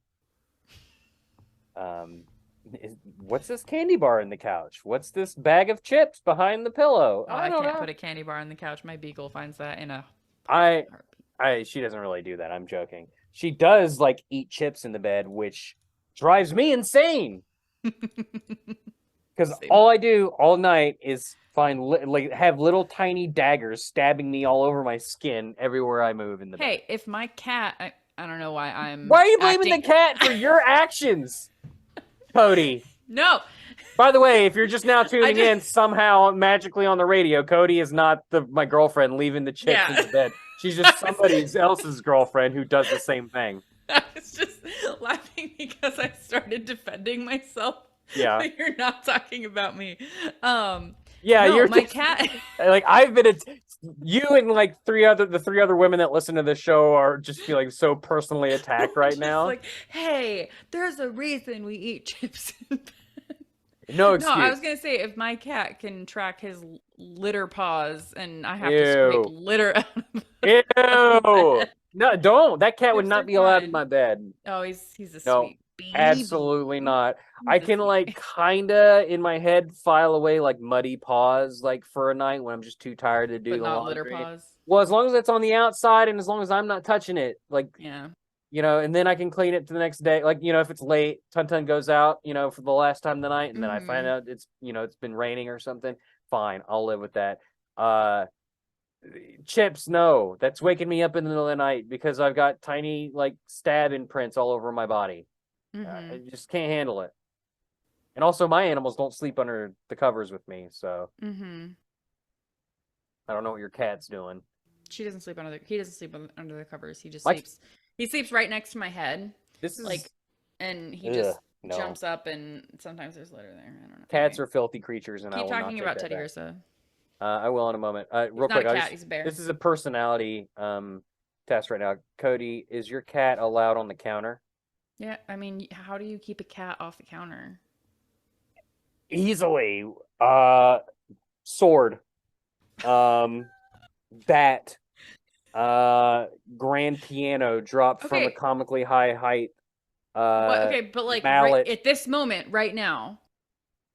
What's this candy bar in the couch? What's this bag of chips behind the pillow? Oh, I can't put a candy bar in the couch. My beagle finds that in a she doesn't really do that. I'm joking. She does like eat chips in the bed, which drives me insane. Because Same. all I do all night is have little tiny daggers stabbing me all over my skin everywhere I move in the bed. Hey, if my cat, I don't know why I'm. Why are you blaming the cat for your actions, Codey? No. By the way, if you're just now tuning in, somehow magically on the radio, Codey is not my girlfriend leaving the chips in the bed. She's just somebody else's girlfriend who does the same thing. I was just laughing because I started defending myself. Yeah. But you're not talking about me. Yeah, no, you're my just, cat. Like I've been you and like the three other women that listen to this show are just feeling so personally attacked right now. Like, hey, there's a reason we eat chips. No excuse. No, I was gonna say if my cat can track his litter paws and I have to scrape litter out of Ew. No, don't. That cat would not be allowed in my bed. Oh, he's a sweet baby. Absolutely not. I can like kinda in my head file away like muddy paws like for a night when I'm just too tired to do the laundry. Litter paws. Well, as long as it's on the outside and as long as I'm not touching it, like and then I can clean it the next day. Like, if it's late, Tun goes out, for the last time of the night, and then I find out it's been raining or something. Fine, I'll live with that. Chips, no, that's waking me up in the middle of the night because I've got tiny like stab imprints all over my body. I just can't handle it. And also, my animals don't sleep under the covers with me, so I don't know what your cat's doing. He doesn't sleep under the covers. He just sleeps. He sleeps right next to my head. This is like, and he just jumps up, and sometimes there's litter there. I don't know. Cats are filthy creatures, and keep talking about Teddy Ursa. I will in a moment. Real quick, he's a bear. This is a personality test right now. Codey, is your cat allowed on the counter? Yeah, I mean, how do you keep a cat off the counter? Easily. Sword. Bat. Grand piano dropped from a comically high height. But like right at this moment, right now,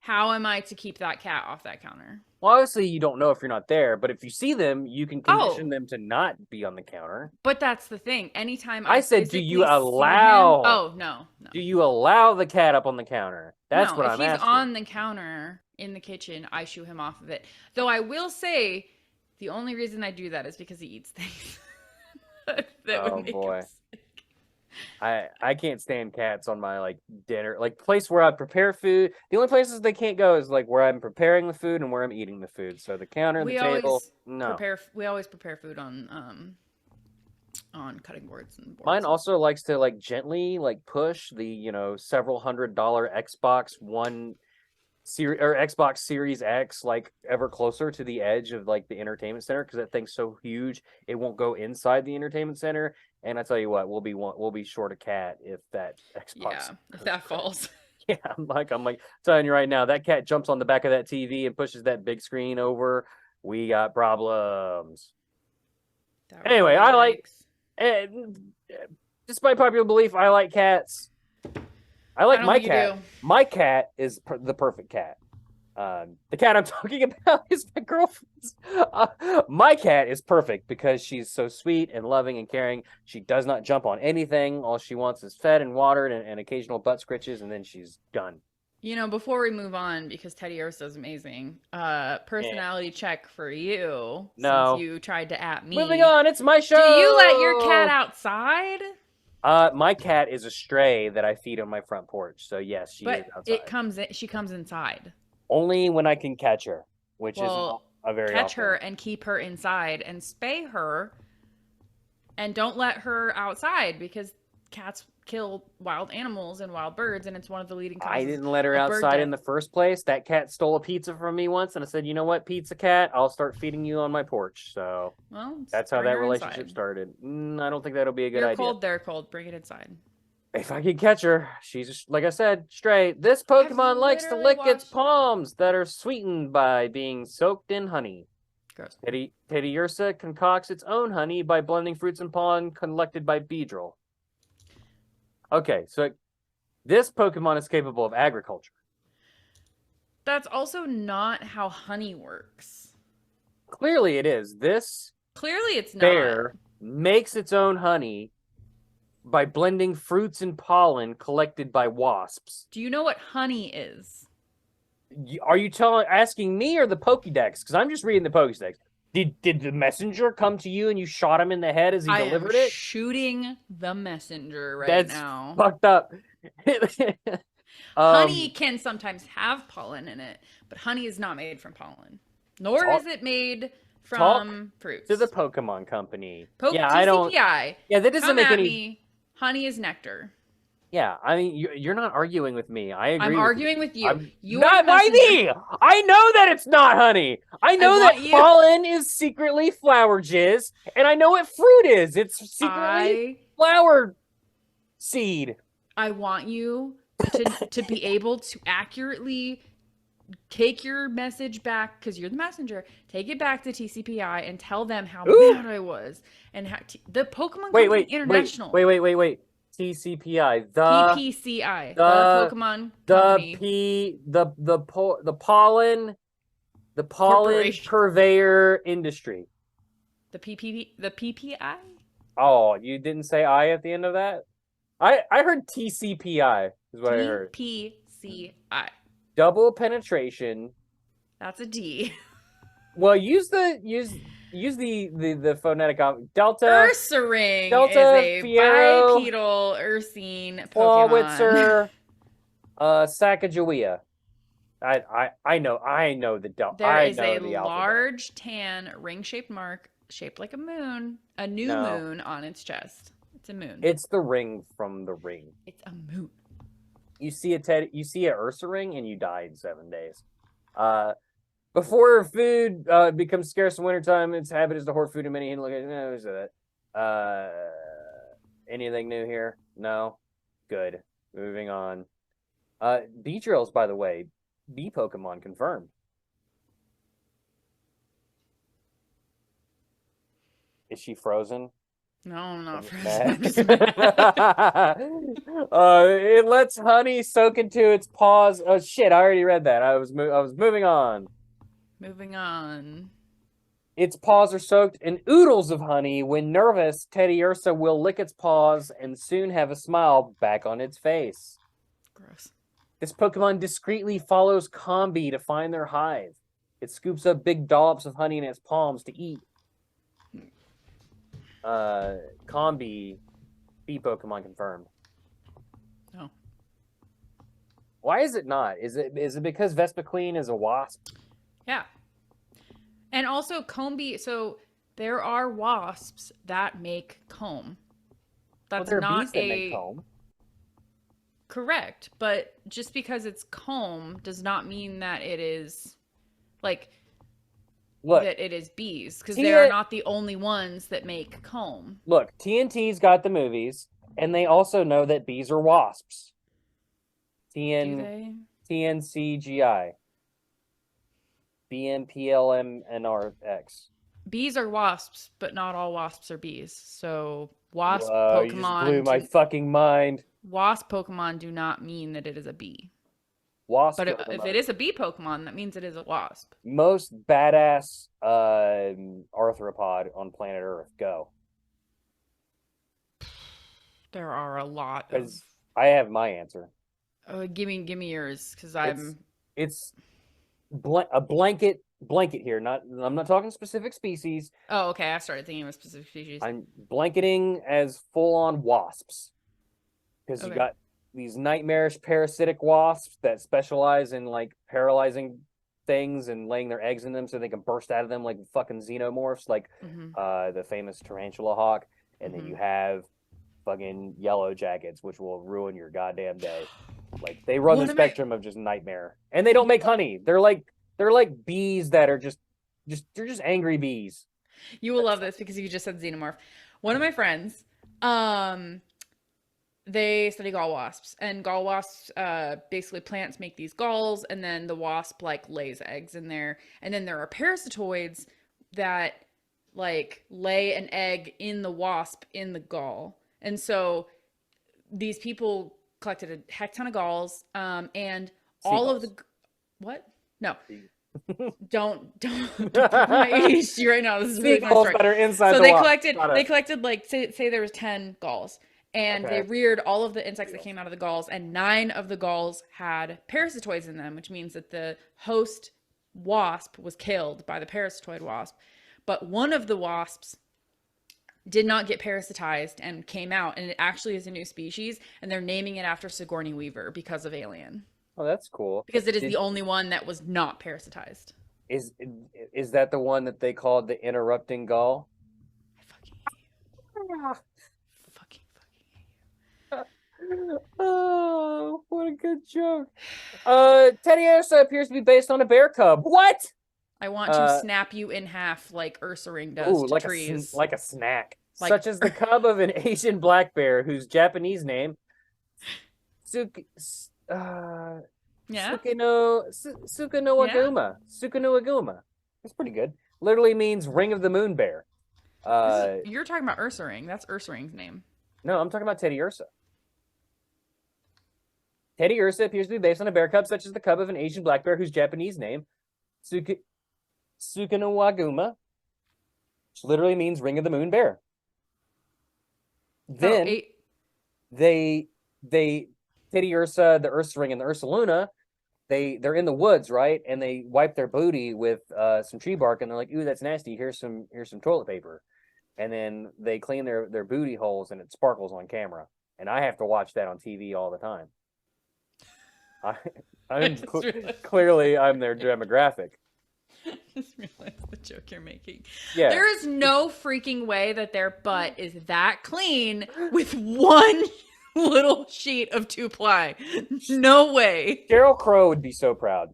how am I to keep that cat off that counter? Well, obviously you don't know if you're not there, but if you see them, you can condition them to not be on the counter. But that's the thing. Anytime I said, do you allow? Oh, no. Do you allow the cat up on the counter? That's what I'm asking. If he's on the counter in the kitchen, I shoo him off of it. Though I will say, the only reason I do that is because he eats things. that would make him sick. I can't stand cats on my like dinner, like place where I prepare food. The only places they can't go is like where I'm preparing the food and where I'm eating the food. So the counter, the table, no. We always prepare food on cutting boards and boards. Mine also likes to like gently like push the several $100 Xbox One Series or Xbox Series X like ever closer to the edge of like the entertainment center because that thing's so huge it won't go inside the entertainment center. And I tell you what, we'll be short a cat if that Xbox if that falls. Yeah, I'm like telling you right now, that cat jumps on the back of that TV and pushes that big screen over. We got problems. Anyway, I like. Despite popular belief, I like cats. I like my cat. My cat is the perfect cat. The cat I'm talking about is my girlfriend's. My cat is perfect because she's so sweet and loving and caring. She does not jump on anything. All she wants is fed and watered and occasional butt scritches, and then she's done. Before we move on, because Teddy Ursa is amazing, personality check for you. No. Since you tried to at me. Moving on, it's my show. Do you let your cat outside? My cat is a stray that I feed on my front porch. So yes, she is outside. She comes inside. Only when I can catch her, which is a very catch her and keep her inside and spay her, and don't let her outside because cats kill wild animals and wild birds, and it's one of the leading causes. I didn't let her outside in the first place. That cat stole a pizza from me once, and I said, "You know what, pizza cat? I'll start feeding you on my porch." So that's how that relationship started. I don't think that'll be a good idea. You're cold, they're cold. Bring it inside. If I can catch her, she's like I said, straight. This Pokemon likes to lick its palms that are sweetened by being soaked in honey. Gross. Teddy Ursa concocts its own honey by blending fruits and pollen collected by Beedrill. Okay, so this Pokemon is capable of agriculture. That's also not how honey works. Clearly it is. Clearly it's not. Bear makes its own honey by blending fruits and pollen collected by wasps. Do you know what honey is? Are you asking me or the Pokédex? Because I'm just reading the Pokédex. Did the messenger come to you and you shot him in the head as he delivered it? Shooting the messenger right That's now. fucked up. Honey can sometimes have pollen in it, but honey is not made from pollen. Nor is it made from fruits. To the Pokemon Company. Yeah, I don't. TCPI. Yeah, that doesn't make any. Me. Honey is nectar. Yeah, I mean, you're not arguing with me. I agree. I'm arguing with you. You not by me. I know that it's not honey. I know that pollen is secretly flower jizz, and I know what fruit is. It's secretly flower seed. I want you to be able to accurately take your message back, because you're the messenger. Take it back to TCPI and tell them how mad I was, and how the Pokemon Company International. Wait. TCPI, the PPCI, the Pokemon Company, the pollen purveyor industry. The PPI. Oh, you didn't say I at the end of that? I heard TCPI is what I heard. PPCI. Double penetration. That's a D. Well, use the phonetic delta. UrsaRIng is a bipedal ursine Pokemon. Sacagawea. I know the delta. There is a large tan ring-shaped mark shaped like a moon, a new moon on its chest. It's a moon. It's the ring from the ring. It's a moon. You see a UrsaRIng and you die in 7 days. Before food becomes scarce in wintertime, its habit is to hoard food in many hidden locations. No, who's that? Anything new here? No? Good. Moving on. Bee drills, by the way. Bee Pokemon confirmed. Is she frozen? No, I'm not frozen. It lets honey soak into its paws. Oh shit! I already read that. I was moving on. Moving on. Its paws are soaked in oodles of honey. When nervous, Teddy Ursa will lick its paws and soon have a smile back on its face. Gross. This Pokemon discreetly follows Combi to find their hive. It scoops up big dollops of honey in its palms to eat. Combi, Bee Pokemon confirmed. No. Why is it not? Is it because Vespiquen is a wasp? Yeah. And also comb-bee, so there are wasps that make comb. That's not bees that make comb. Correct, but just because it's comb does not mean that it is that it is bees, because they are not the only ones that make comb. Look, TNT's got the movies, and they also know that bees are wasps. TNCGI. BMPLMNRX. Bees are wasps, but not all wasps are bees. So wasp Pokemon. You just blew my fucking mind. Wasp Pokemon do not mean that it is a bee. Wasp. But if it is a bee Pokemon, that means it is a wasp. Most badass arthropod on planet Earth. Go. There are a lot. I have my answer. Give me yours, because It's a blanket here. I'm not talking specific species. Oh, okay. I started thinking of a specific species. I'm blanketing as full-on wasps, because you got these nightmarish parasitic wasps that specialize in paralyzing things and laying their eggs in them so they can burst out of them like fucking xenomorphs, like the famous tarantula hawk. And then you have fucking yellow jackets, which will ruin your goddamn day. They run the spectrum of just nightmare, and they don't make honey. They're like bees that are just angry bees. You will love this because you just said xenomorph. One of my friends, they study gall wasps, and gall wasps, basically plants make these galls, and then the wasp lays eggs in there, and then there are parasitoids that lay an egg in the wasp in the gall, and so these people collected a heck ton of galls, and all of the what? No. Don't put my ADHD right now. This is really fun story. That are inside so the they wasp. collected they collected say there was 10 galls, And they reared all of the insects that came out of the galls, and 9 of the galls had parasitoids in them, which means that the host wasp was killed by the parasitoid wasp. But one of the wasps did not get parasitized and came out, and it actually is a new species, and they're naming it after Sigourney Weaver because of Alien. Oh, that's cool. Because it is the only one that was not parasitized. Is that the one that they called the interrupting gull? I fucking hate you. Fucking hate you. Oh, what a good joke. Teddy Ursa appears to be based on a bear cub. What? I want to snap you in half like UrsaRIng does to like trees. like a snack. Such as the cub of an Asian black bear whose Japanese name Sukino Waguma. Sukino Waguma. That's pretty good. Literally means ring of the moon bear. You're talking about UrsaRIng. That's UrsaRIng's name. No, I'm talking about Teddy Ursa. Teddy Ursa appears to be based on a bear cub, such as the cub of an Asian black bear whose Japanese name Sukino Waguma, which literally means ring of the moon bear. Then Teddy Ursa, the UrsaRIng, and the Ursaluna, they're in the woods, right? And they wipe their booty with some tree bark, and they're like, "Ooh, that's nasty. Here's some toilet paper." And then they clean their booty holes, and it sparkles on camera. And I have to watch that on TV all the time. Clearly I'm their demographic. I just realized the joke you're making. Yeah. There is no freaking way that their butt is that clean with one little sheet of 2-ply. No way. Sheryl Crow would be so proud.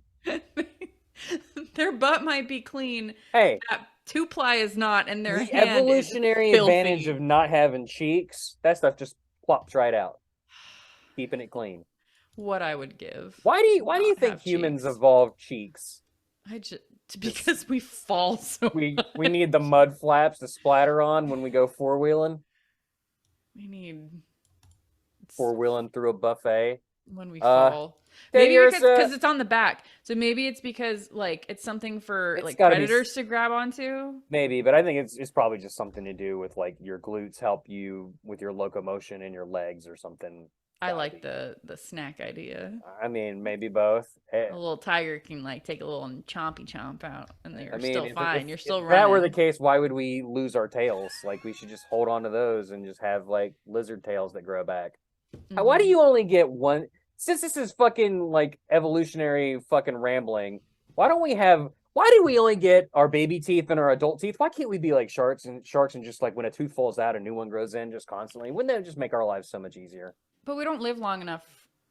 Their butt might be clean. Hey. 2-ply is not, and their the hand evolutionary is filthy. advantage of not having cheeks, that stuff just plops right out. Keeping it clean. What I would give. Why do you think humans evolved cheeks? Because we fall so we need the mud flaps to splatter on when we go four-wheeling. We need four-wheeling through a buffet when we fall. Maybe because it's on the back. So maybe it's because like it's something for like predators to grab onto. Maybe, but I think it's probably just something to do with like your glutes help you with your locomotion in your legs or something. I like the snack idea. I mean, maybe both. A little tiger can like take a little chompy chomp out, and you're still fine. You're still running. If that were the case, why would we lose our tails? Like we should just hold on to those and just have like lizard tails that grow back. Mm-hmm. Why do you only get one? Since this is fucking like evolutionary fucking rambling, why do we only get our baby teeth and our adult teeth? Why can't we be like sharks and just like when a tooth falls out, a new one grows in just constantly? Wouldn't that just make our lives so much easier? But we don't live long enough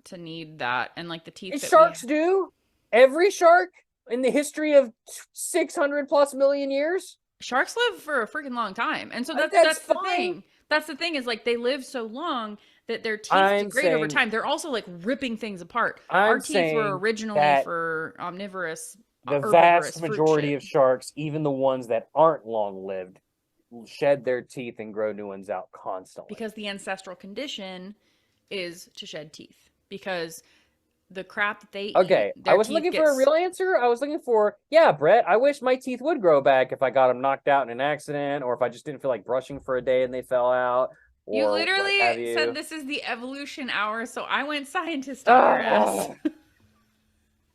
to need that, and like the teeth. And sharks do. Every shark in the history of 600+ million years. Sharks live for a freaking long time, and so that's the thing. That's the thing is like they live so long that their teeth degrade over time. They're also like ripping things apart. Our teeth were originally for omnivorous. The vast majority of sharks, even the ones that aren't long-lived, shed their teeth and grow new ones out constantly. Because the ancestral condition is to shed teeth. Because the crap that they eat. Okay, I was looking for a real answer. I was looking for, yeah, Brett, I wish my teeth would grow back if I got them knocked out in an accident, or if I just didn't feel like brushing for a day and they fell out. You literally said this is the evolution hour, so I went scientist on your ass.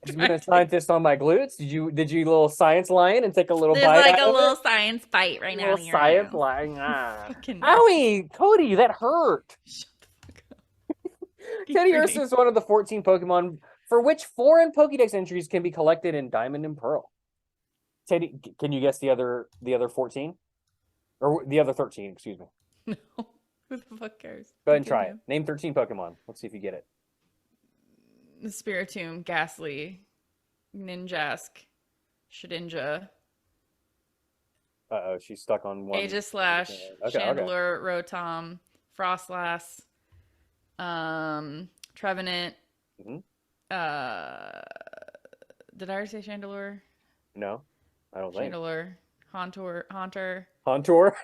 You've been a scientist on my glutes. Did you little science lion and take a little bite? There's like a little science bite right now. Little science lion. Owie, Cody, that hurt. Shut the fuck up. Teddy Ursa is one of the 14 Pokemon for which foreign Pokédex entries can be collected in Diamond and Pearl. Teddy, can you guess the other 14? Or the other 13, excuse me. No. Who the fuck cares? Go ahead and try it. Name 13 Pokemon. Let's see if you get it. The Spiritomb, Ghastly, Ninjask, Shedinja. Uh-oh, she's stuck on one. Aegislash, Chandelure, Rotom, Frostlass, Trevenant. Mm-hmm. Did I already say Chandelure? No, I don't think. Chandelure, Haunter. Haunter?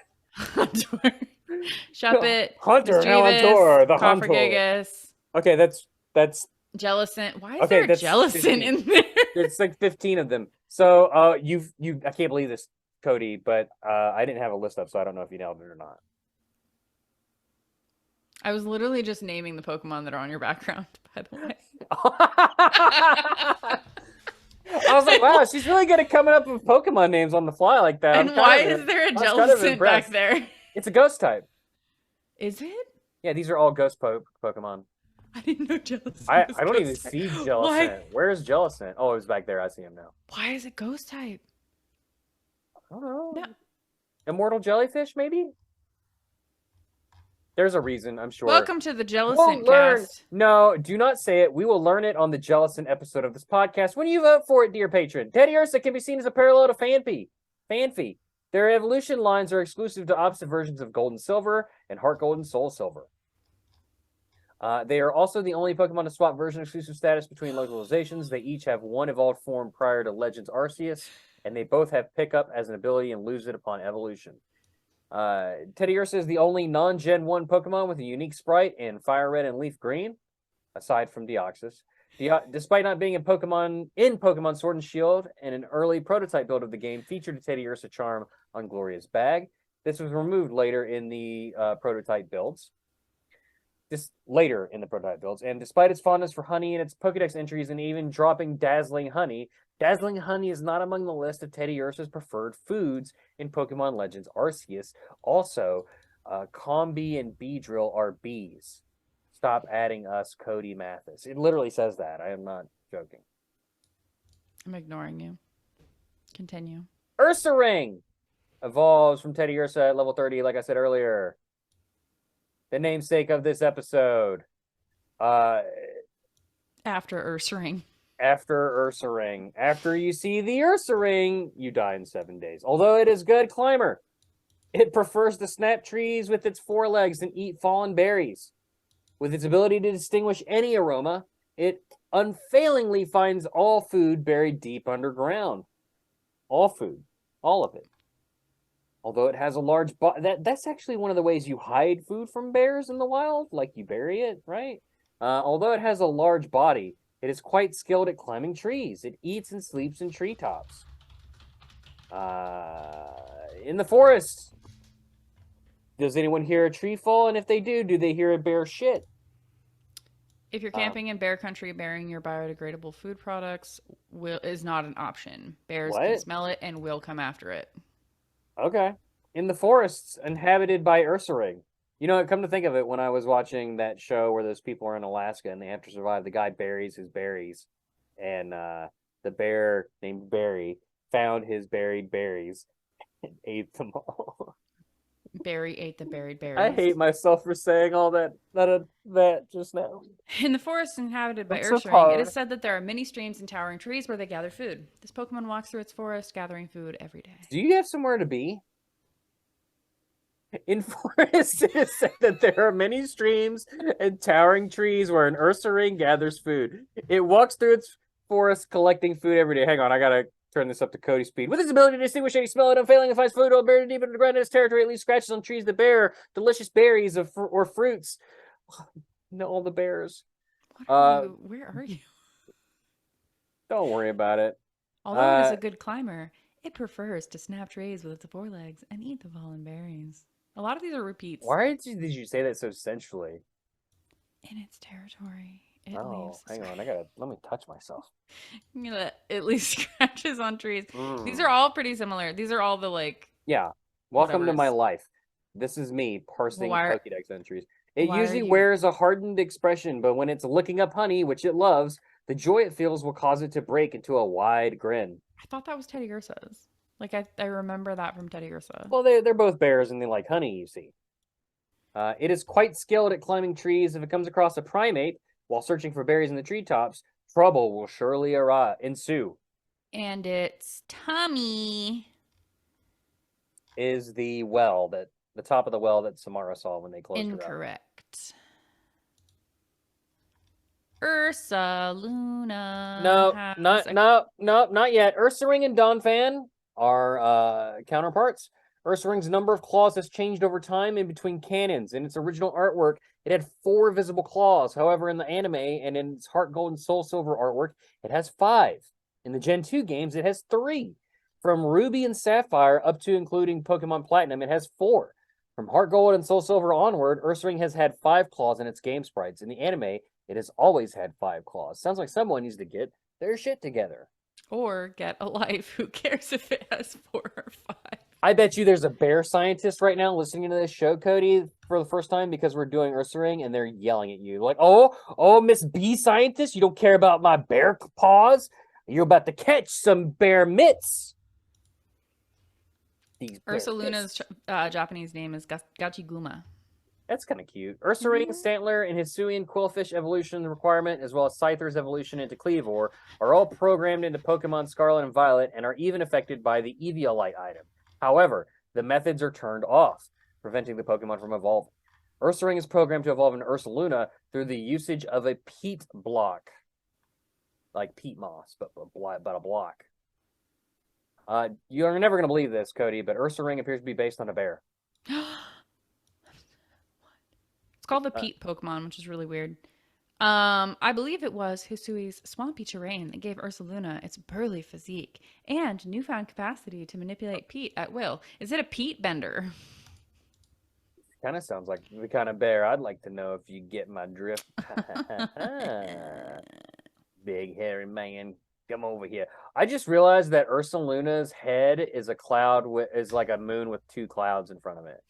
Shuppet. Haunter, Haunter, the Haunter. Okay, that's Jellicent. Why is there a Jellicent in there? It's like 15 of them. So I can't believe this, Cody, but I didn't have a list up, so I don't know if you nailed it or not. I was literally just naming the Pokemon that are on your background, by the way. I was like, wow, she's really good at coming up with Pokemon names on the fly like that. And why is there a Jellicent back there? It's a ghost type. Is it? Yeah, these are all ghost Pokemon. I didn't know Jellicent. I don't even see Jellicent. Why? Where's Jellicent? Oh, it was back there. I see him now. Why is it ghost type? I don't know. No. Immortal jellyfish, maybe? There's a reason, I'm sure. Welcome to the Jellicent cast. No, do not say it. We will learn it on the Jellicent episode of this podcast when you vote for it, dear patron. Teddy Ursa can be seen as a parallel to Fanpy. Their evolution lines are exclusive to opposite versions of Gold and Silver and Heart Gold and Soul Silver. They are also the only Pokemon to swap version exclusive status between localizations. They each have one evolved form prior to Legends Arceus, and they both have pickup as an ability and lose it upon evolution. Teddy Ursa is the only non-Gen 1 Pokemon with a unique sprite in Fire Red and Leaf Green, aside from Deoxys. Despite not being in Pokemon Sword and Shield, and an early prototype build of the game featured a Teddy Ursa charm on Gloria's bag. This was removed later in the prototype builds. And despite its fondness for honey and its Pokedex entries and even dropping Dazzling Honey is not among the list of Teddy Ursa's preferred foods in Pokemon Legends Arceus. Also, Combi and Beedrill are bees. Stop adding us, Cody Mathis. It literally says that. I am not joking. I'm ignoring you. Continue. UrsaRIng evolves from Teddy Ursa at level 30, like I said earlier. The namesake of this episode. After UrsaRIng. After UrsaRIng. After you see the UrsaRIng, you die in 7 days. Although it is a good climber. It prefers to snap trees with its forelegs and eat fallen berries. With its ability to distinguish any aroma, it unfailingly finds all food buried deep underground. All food. All of it. Although it has a large body. That's actually one of the ways you hide food from bears in the wild. Like you bury it, right? Although it has a large body, it is quite skilled at climbing trees. It eats and sleeps in treetops. In the forest. Does anyone hear a tree fall? And if they do they hear a bear shit? If you're camping in bear country, burying your biodegradable food products is not an option. Bears can smell it and will come after it. Okay. In the forests inhabited by UrsaRIng. You know, come to think of it, when I was watching that show where those people are in Alaska and they have to survive, the guy buries his berries. And the bear named Barry found his buried berries and ate them all. Barry ate the buried berries. I hate myself for saying all that just now. In the forest inhabited by UrsaRIng, it is said that there are many streams and towering trees where they gather food. This Pokemon walks through its forest, gathering food every day. Do you have somewhere to be? In forests, it is said that there are many streams and towering trees where an UrsaRIng gathers food. It walks through its forest collecting food every day. Hang on, I gotta turn this up to Cody speed. With its ability to distinguish any smell, it unfailing finds food or buried deep underground in its territory. It leaves scratches on trees that bear delicious berries or fruits. No, all the bears. Where are you? Don't worry about it. Although it is a good climber, it prefers to snap trees with its forelegs and eat the fallen berries. A lot of these are repeats. Why did you say that so sensually? In its territory. Hang on. Let me touch myself. It leaves scratches on trees. These are all pretty similar. These are all the Yeah. Welcome to my life. This is me parsing Pokédex entries. It usually wears a hardened expression, but when it's licking up honey, which it loves, the joy it feels will cause it to break into a wide grin. I thought that was Teddy Ursa's. I remember that from Teddy Ursa. Well, they're both bears and they like honey, you see. It is quite skilled at climbing trees. If it comes across a primate while searching for berries in the treetops, trouble will surely ensue. And its tummy is the top of the well that Samara saw when they closed her up. Incorrect. Ursa Luna. No, not yet. UrsaRIng and Donphan are counterparts. UrsaRIng's number of claws has changed over time in between canons. In its original artwork, it had 4 visible claws. However, in the anime and in its Heart Gold and Soul Silver artwork, it has 5. In the Gen 2 games, it has 3. From Ruby and Sapphire up to including Pokemon Platinum, it has 4. From Heart Gold and Soul Silver onward, UrsaRING has had 5 claws in its game sprites. In the anime, it has always had 5 claws. Sounds like someone needs to get their shit together. Or get a life. Who cares if it has 4 or 5? I bet you there's a bear scientist right now listening to this show, Cody, for the first time because we're doing UrsaRING, and they're yelling at you like, "Oh, Miss Bee scientist, you don't care about my bear paws? You're about to catch some bear mitts." Ursa Luna's Japanese name is Gachiguma. That's kind of cute. UrsaRING, Stantler, and Hisui and Quillfish evolution requirement, as well as Scyther's evolution into Cleavor, are all programmed into Pokemon Scarlet and Violet and are even affected by the Eviolite item. However, the methods are turned off, preventing the Pokemon from evolving. UrsaRING is programmed to evolve into Ursaluna through the usage of a peat block. Like peat moss, but a block. You're never going to believe this, Cody, but UrsaRING appears to be based on a bear. It's called the Peat Pokemon, which is really weird. I believe it was Hisui's swampy terrain that gave Ursaluna its burly physique and newfound capacity to manipulate peat at will. Is it a peat bender? Kind of sounds like the kind of bear I'd like to know, if you get my drift. Big hairy man, come over here. I just realized that Ursaluna's head is a cloud is like a moon with 2 clouds in front of it.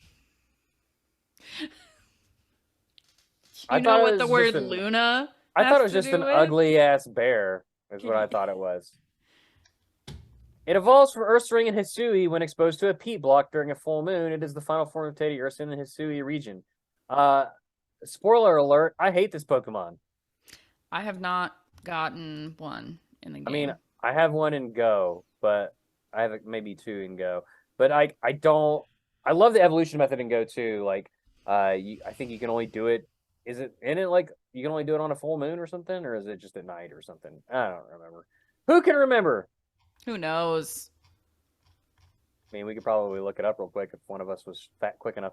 You know what the word Luna? I thought it was just an ugly ass bear, is what I thought it was. It evolves from UrsaRING and Hisui when exposed to a peat block during a full moon. It is the final form of Teddiursa in the Hisui region. Spoiler alert, I hate this Pokemon. I have not gotten one in the game. I mean, I have one in Go, but I have maybe 2 in Go. But I love the evolution method in Go too. Like, I think you can only do it. Is it in it like you can only do it on a full moon or something, or is it just at night or something? I don't remember. Who can remember? Who knows? I mean, we could probably look it up real quick if one of us was quick enough.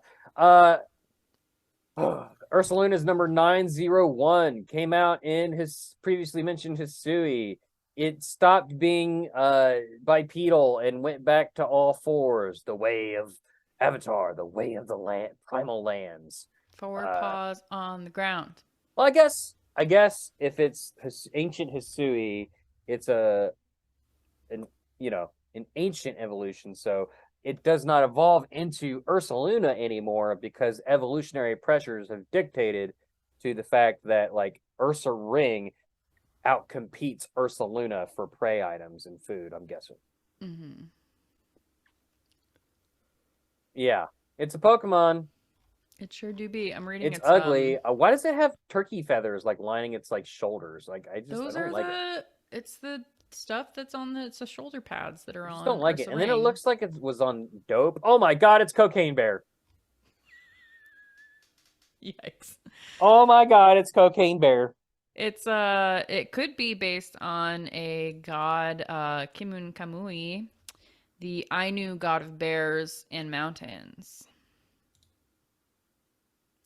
Ursaluna's number 901 came out in his previously mentioned Hisui. It stopped being bipedal and went back to all 4s. The way of Avatar, the way of the primal lands. 4 paws on the ground. Well, I guess if it's ancient Hisui, it's an ancient evolution, so it does not evolve into Ursaluna anymore because evolutionary pressures have dictated to the fact that like UrsaRING outcompetes Ursaluna for prey items and food, I'm guessing. Mm-hmm. Yeah, it's a Pokemon. It sure do be. I'm reading it's ugly. Why does it have turkey feathers like lining its like shoulders? Like I don't like it. It's the stuff that's on it's the shoulder pads that are on. I just don't like it. And then it looks like it was on dope. Oh my god, it's Cocaine Bear. Yikes. Oh my god, it's Cocaine Bear. It's it could be based on a god, Kimun Kamui, the Ainu god of bears and mountains.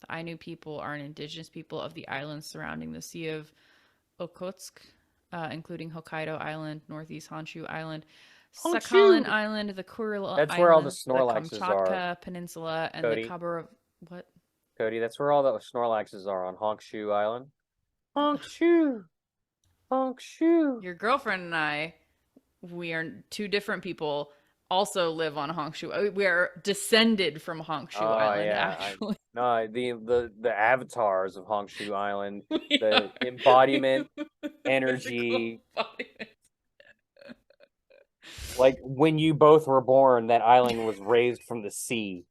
The Ainu people are an indigenous people of the islands surrounding the Sea of Okhotsk, including Hokkaido Island, Northeast Honshu Island, Sakhalin Island, the Kuril Islands. That's where all the Snorlaxes the Kamchatka Peninsula, and Cody. the Kabur... What? Cody, that's where all the Snorlaxes are, on Honshu Island. Honshu! Honshu! Your girlfriend and I, we are 2 different people, also live on Honshu. We are descended from Honshu Island, actually. The avatars of Honshu Island, the embodiment, energy. Like when you both were born, that island was raised from the sea.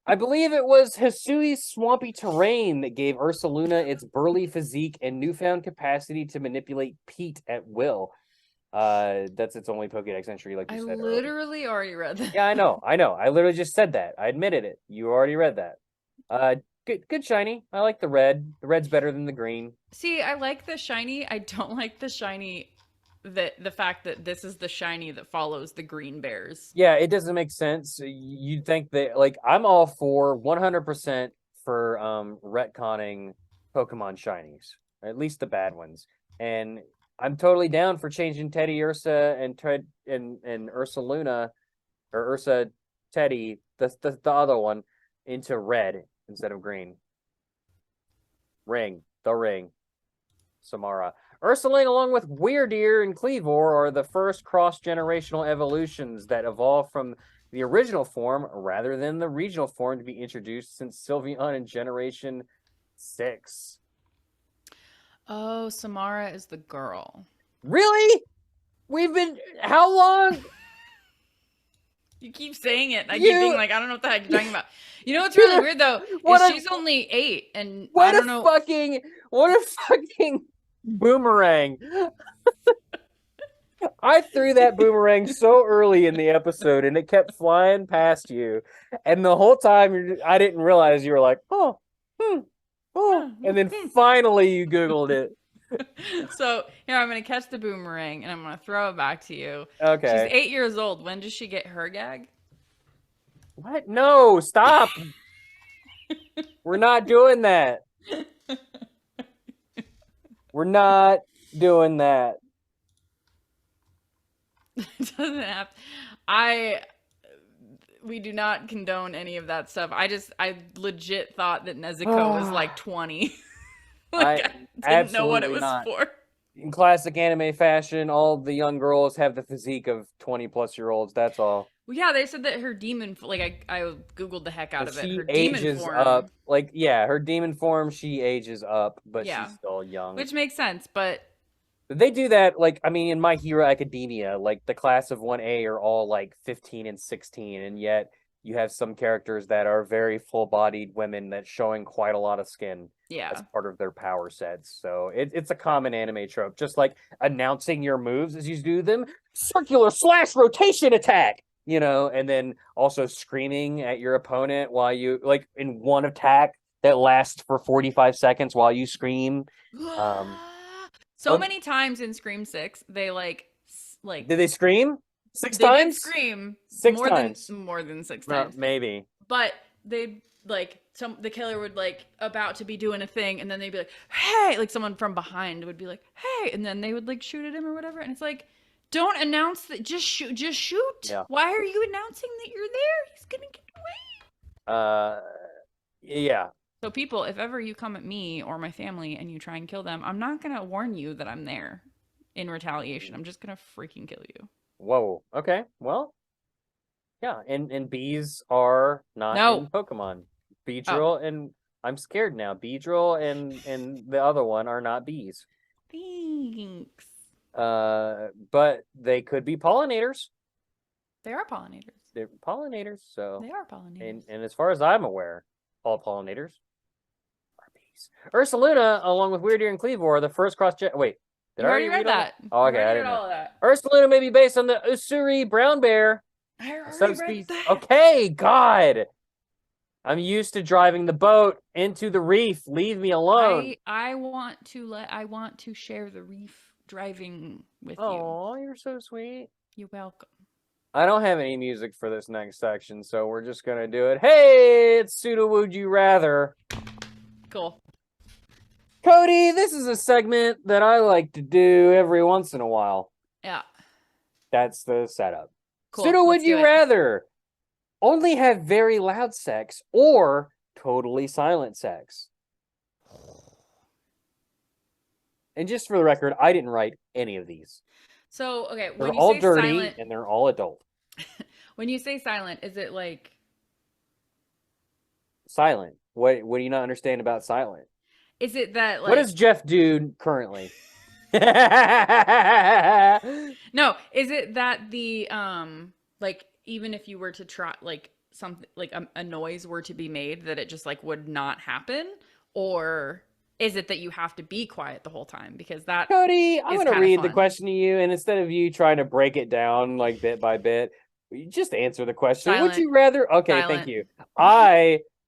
I believe it was Hisui's swampy terrain that gave Ursaluna its burly physique and newfound capacity to manipulate peat at will. That's its only Pokédex entry, like you said. I literally already read that. Yeah, I know. I literally just said that. I admitted it. You already read that. Good shiny. I like the red. The red's better than the green. See, I like the shiny. I don't like the shiny. The fact that this is the shiny that follows the green bears. Yeah, it doesn't make sense. You'd think that, like, I'm all for 100% for retconning Pokemon shinies, or at least the bad ones, and I'm totally down for changing Teddiursa and Ursaluna or Ursa Teddy, the other one, into red instead of green. The ring. Samara. Ursaring, along with Weirdeer and Cleavor, are the first cross-generational evolutions that evolved from the original form rather than the regional form to be introduced since Sylveon in Generation 6. Oh, Samara is the girl. Really? How long? You keep saying it. I keep being like, I don't know what the heck you're talking about. You know what's really weird though? She's only 8, and I don't know. What a fucking boomerang. I threw that boomerang so early in the episode, and it kept flying past you. And the whole time, I didn't realize you were like, oh, and then finally you Googled it. So here, I'm gonna catch the boomerang and I'm gonna throw it back to you. Okay. She's 8 years old. When does she get her gag? What? No, stop. We're not doing that. We're not doing that. It doesn't have. We do not condone any of that stuff. I legit thought that Nezuko was like 20. I didn't know what it was for. In classic anime fashion, all the young girls have the physique of 20-plus-year-olds. That's all. Well, yeah, they said that her demon, like I googled the heck out of it. Her ages demon form, up. Like, yeah, her demon form, she ages up, but she's still young. Which makes sense, but they do that, like, I mean, in My Hero Academia, like, the class of 1A are all, like, 15 and 16, and yet you have some characters that are very full-bodied women that's showing quite a lot of skin as part of their power sets. So it's a common anime trope, just like announcing your moves as you do them. Circular / rotation attack, you know, and then also screaming at your opponent while you, like, in one attack that lasts for 45 seconds while you scream. So many times in Scream 6, they like did they scream? 6 they times? Did scream 6 times. More than 6 times. Maybe. But they like the killer would like about to be doing a thing, and then they'd be like, "Hey!" Like someone from behind would be like, "Hey!" And then they would like shoot at him or whatever. And it's like, don't announce that. Just shoot. Just shoot. Yeah. Why are you announcing that you're there? He's gonna get away. Yeah. So people, if ever you come at me or my family and you try and kill them, I'm not gonna warn you that I'm there in retaliation. I'm just gonna freaking kill you. Whoa. Okay. Well, yeah. And bees are not in Pokemon. Beedrill and I'm scared now. Beedrill and the other one are not bees. Thanks. But they could be pollinators. They are pollinators. They're pollinators. So they are pollinators. And as far as I'm aware, all pollinators are bees. Ursaluna, along with Weirdeer and Cleavor, are the first Wait. Did I already read that? Oh, okay, I didn't know. All of that. Ursaluna may be based on the Usuri brown bear. I already read that. Okay, God. I'm used to driving the boat into the reef. Leave me alone. I want to share the reef driving with you. Oh, you're so sweet. You're welcome. I don't have any music for this next section, so we're just gonna do it. Hey, it's Pseudo Would You Rather. Cool. Cody, this is a segment that I like to do every once in a while. Yeah. That's the setup. Cool. Pseudo Would You Rather only have very loud sex or totally silent sex? And just for the record, I didn't write any of these. So, okay, they're all dirty silent, and they're all adult. When you say silent, is it like silent? What do you not understand about silent? Is it that like what does Jeff do currently? No, is it that the like even if you were to try like something like a noise were to be made that it just like would not happen, or is it that you have to be quiet the whole time? Because that Cody, I'm going to read the question to you, and instead of you trying to break it down like bit by bit, you just answer the question. Silent. Would you rather? Okay, silent. Thank you.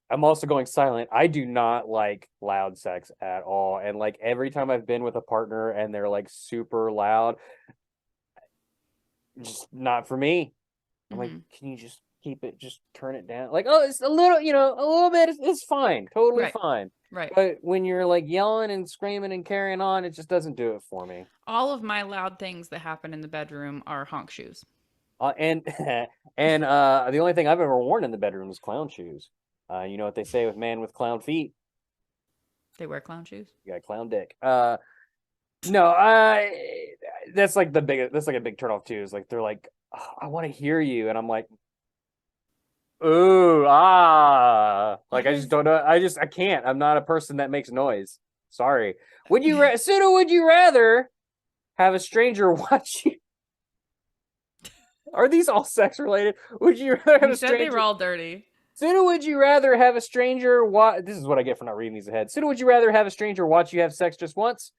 I'm also going silent. I do not like loud sex at all. And like every time I've been with a partner and they're like super loud, just not for me. I'm like, can you just keep it, just turn it down? Like, oh, it's a little, a little bit, it's fine. Totally fine. Right. But when you're like yelling and screaming and carrying on, it just doesn't do it for me. All of my loud things that happen in the bedroom are honk shoes. And and the only thing I've ever worn in the bedroom is clown shoes. You know what they say with man with clown feet? They wear clown shoes. You got a clown dick. No, that's like the biggest. That's like a big turnoff too. Is like they're like, "Oh, I want to hear you," and I'm like, ooh, like I just don't know. I can't. I'm not a person that makes noise. Sorry. Would you, Suda? Would you rather have a stranger watch you? Are these all sex related? Would you rather have You a said they stranger? were all dirty. Suda, would you rather have a stranger watch? This is what I get for not reading these ahead. Suda, would you rather have a stranger watch you have sex just once,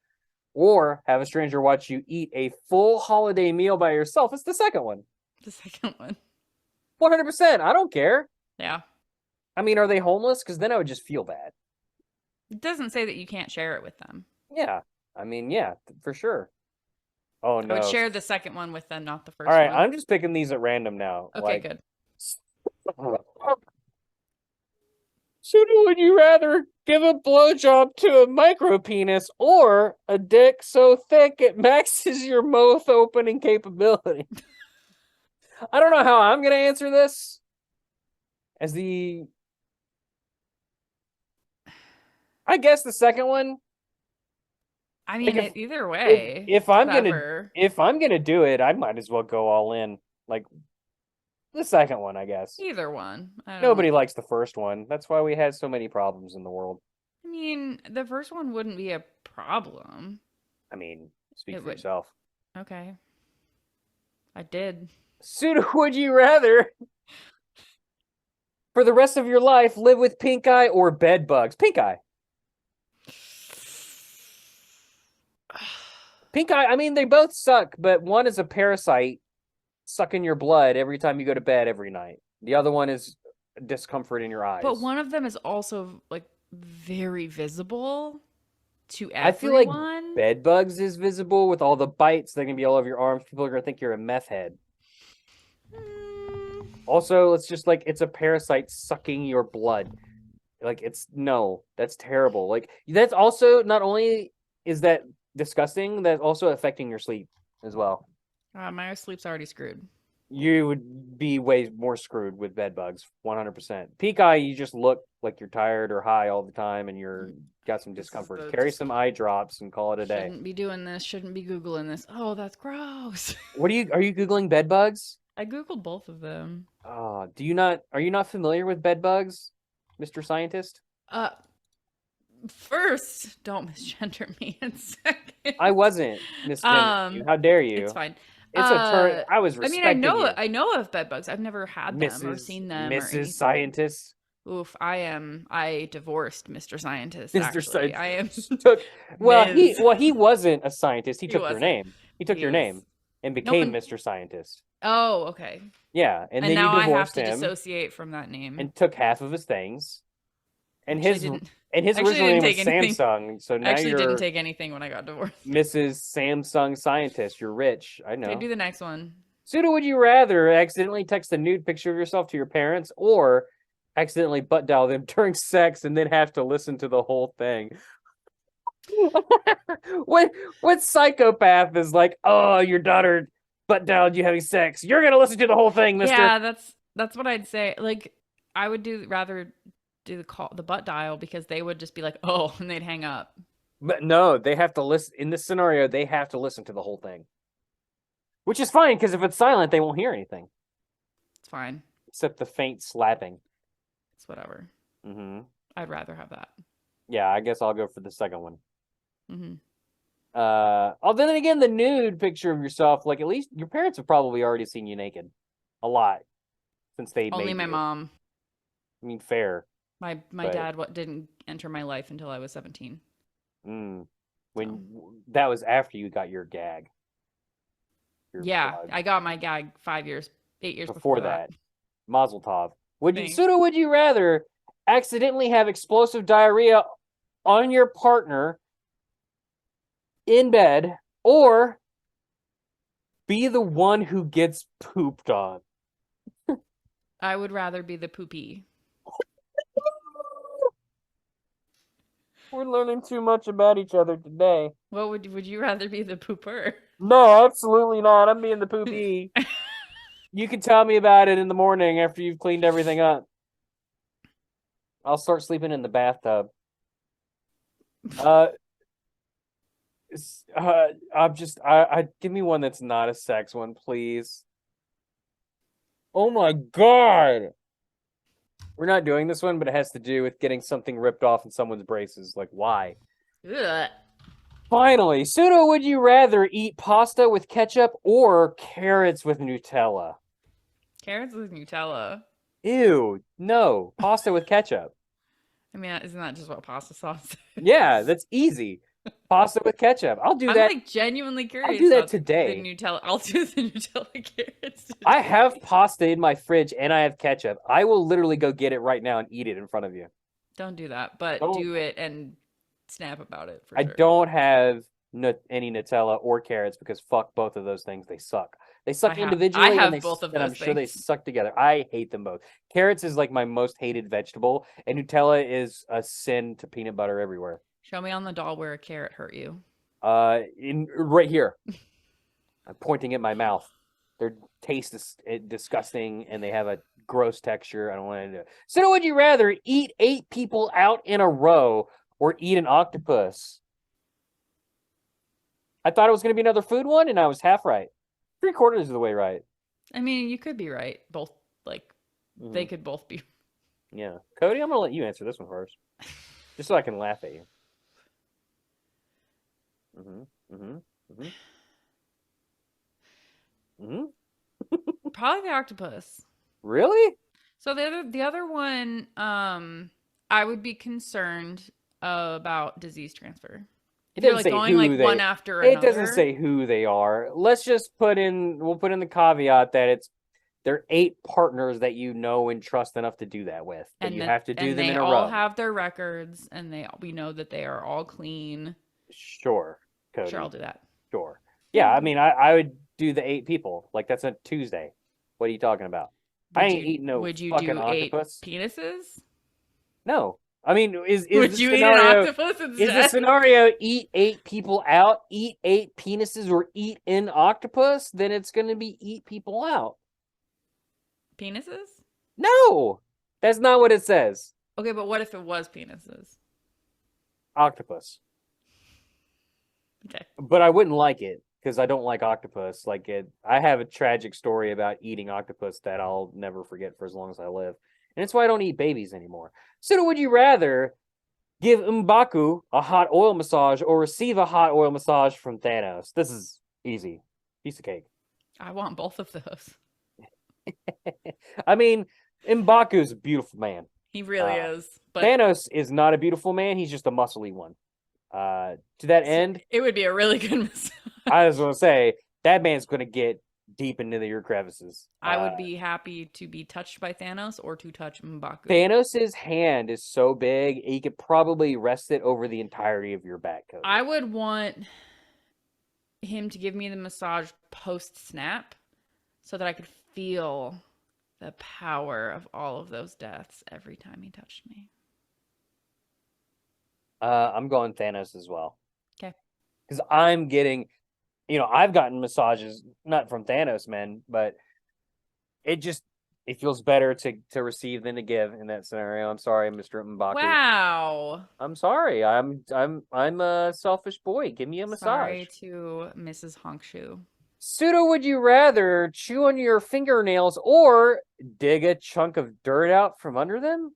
or have a stranger watch you eat a full holiday meal by yourself? It's the second one. The second one. 100%. I don't care. Yeah. I mean, are they homeless? Because then I would just feel bad. It doesn't say that you can't share it with them. Yeah. I mean, yeah, for sure. Oh, no. I would share the second one with them, not the first All right, one. I'm just picking these at random now. Okay, good. Suda, would you rather give a blowjob to a micro penis or a dick so thick it maxes your mouth opening capability? I don't know how I'm going to answer this. I guess the second one. I mean, Like either way. if I'm gonna do it, I might as well go all in. Like the second one, I guess. Either one. Nobody likes the first one. That's why we had so many problems in the world. I mean, the first one wouldn't be a problem. I mean, speak for yourself. Okay. I did. Suda, would you rather for the rest of your life live with pink eye or bed bugs? Pink eye. Pink eye, I mean, they both suck, but one is a parasite sucking your blood every time you go to bed every night. The other one is discomfort in your eyes. But one of them is also like very visible to everyone. I feel like bed bugs is visible with all the bites that can be all over your arms. People are going to think you're a meth head. Also, it's just like it's a parasite sucking your blood. Like that's terrible. Like that's also not only is that disgusting, that's also affecting your sleep as well. My sleep's already screwed. You would be way more screwed with bed bugs, 100%. Peak eye, you just look like you're tired or high all the time and you're got some discomfort. Carry some eye drops and call it a day. Shouldn't be doing this. Shouldn't be Googling this. Oh, that's gross. Are you Googling bed bugs? I Googled both of them. Are you not familiar with bed bugs, Mr. Scientist? First, don't misgender me. And second, I wasn't misgendering you. How dare you? It's fine. It's a turn. I was respecting I know of bed bugs. I've never had them or seen them. Mrs. Scientist. Oof, I divorced Mr. Scientist. Mr. Scientist. He wasn't a scientist. He took your name. He took your name and became Mr. Scientist. Oh, okay. Yeah, and then now you divorced I have to him dissociate from that name and took half of his things. And his original name was Samsung. So now actually didn't take anything when I got divorced. Mrs. Samsung Scientist. You're rich. I know. Okay, do the next one. Suda, would you rather accidentally text a nude picture of yourself to your parents or accidentally butt dial them during sex and then have to listen to the whole thing? What psychopath is like, oh, your daughter butt dialed you having sex? You're gonna listen to the whole thing, mister. Yeah, that's what I'd say. Like, I would rather do the butt dial because they would just be like, oh, and they'd hang up. But no, they have to listen. In this scenario, they have to listen to the whole thing. Which is fine, because if it's silent, they won't hear anything. It's fine. Except the faint slapping. It's whatever. Mm-hmm. I'd rather have that. Yeah, I guess I'll go for the second one. Mm-hmm. Then again, the nude picture of yourself, like at least your parents have probably already seen you naked. A lot. Since they Only my mom. I mean, fair. My dad didn't enter my life until I was 17. That was after you got your gag. I got my gag 8 years before that. Mazel tov. Would you rather accidentally have explosive diarrhea on your partner in bed or be the one who gets pooped on? I would rather be the poopy. We're learning too much about each other today. What would you rather be the pooper? No, absolutely not. I'm being the poopy. You can tell me about it in the morning after you've cleaned everything up. I'll start sleeping in the bathtub. I give me one that's not a sex one, please. Oh my god. We're not doing this one, but it has to do with getting something ripped off in someone's braces. Like, why? Ugh. Finally, Pseudo, would you rather eat pasta with ketchup or carrots with Nutella? Carrots with Nutella. Ew, no. Pasta with ketchup. I mean, isn't that just what pasta sauce is? Yeah, that's easy. Pasta with ketchup. I'll do I'm that. like genuinely curious. I'll do that about today. The Nutella. I'll do the Nutella carrots. Today. I have pasta in my fridge and I have ketchup. I will literally go get it right now and eat it in front of you. Don't do that, but do it and snap about it for I sure. don't have any Nutella or carrots because fuck both of those things. They suck. They suck individually. I have both of those and I'm sure they suck together. I hate them both. Carrots is like my most hated vegetable, and Nutella is a sin to peanut butter everywhere. Show me on the doll where a carrot hurt you. Right here. I'm pointing at my mouth. Their taste is disgusting, and they have a gross texture. I don't want to do it. So, would you rather eat 8 people out in a row or eat an octopus? I thought it was going to be another food one, and I was half right. 3/4 of the way right. I mean, you could be right. Both, like, they could both be. Yeah. Cody, I'm going to let you answer this one first. Just so I can laugh at you. Probably the octopus. Really? So the other one, I would be concerned about disease transfer. It They're doesn't like say going who like they, one after another. It doesn't say who they are. Let's just we'll put in the caveat that they're 8 partners that you know and trust enough to do that with. But you have to do them in a row. And they all have their records, and we know that they are all clean. Sure, Cody. Sure, I'll do that. Sure. Yeah, I mean, I would do the 8 people. Like, that's a Tuesday. What are you talking about? I ain't eating no fucking octopus. Would you do 8 penises? No. I mean, would you eat an octopus instead? Is the scenario eat 8 people out, eat 8 penises, or eat an octopus? Then it's going to be eat people out. Penises? No, that's not what it says. Okay, but what if it was penises? Octopus. Okay. But I wouldn't like it because I don't like octopus. I have a tragic story about eating octopus that I'll never forget for as long as I live. And it's why I don't eat babies anymore. So would you rather give M'Baku a hot oil massage or receive a hot oil massage from Thanos? This is easy. Piece of cake. I want both of those. I mean, M'Baku's a beautiful man. He really is. But Thanos is not a beautiful man. He's just a muscly one. To that end, it would be a really good massage. I was going to say, that man's going to get deep into your crevices. I would be happy to be touched by Thanos or to touch M'Baku. Thanos' hand is so big, he could probably rest it over the entirety of your back, Cody. I would want him to give me the massage post-snap so that I could feel the power of all of those deaths every time he touched me. I'm going Thanos as well. Okay. Because I'm getting... I've gotten massages, not from Thanos, man, but it feels better to receive than to give in that scenario. I'm sorry, Mr. M'Baku. Wow. I'm sorry. I'm a selfish boy. Give me a massage. Sorry to Mrs. Honkshoe. Pseudo, would you rather chew on your fingernails or dig a chunk of dirt out from under them?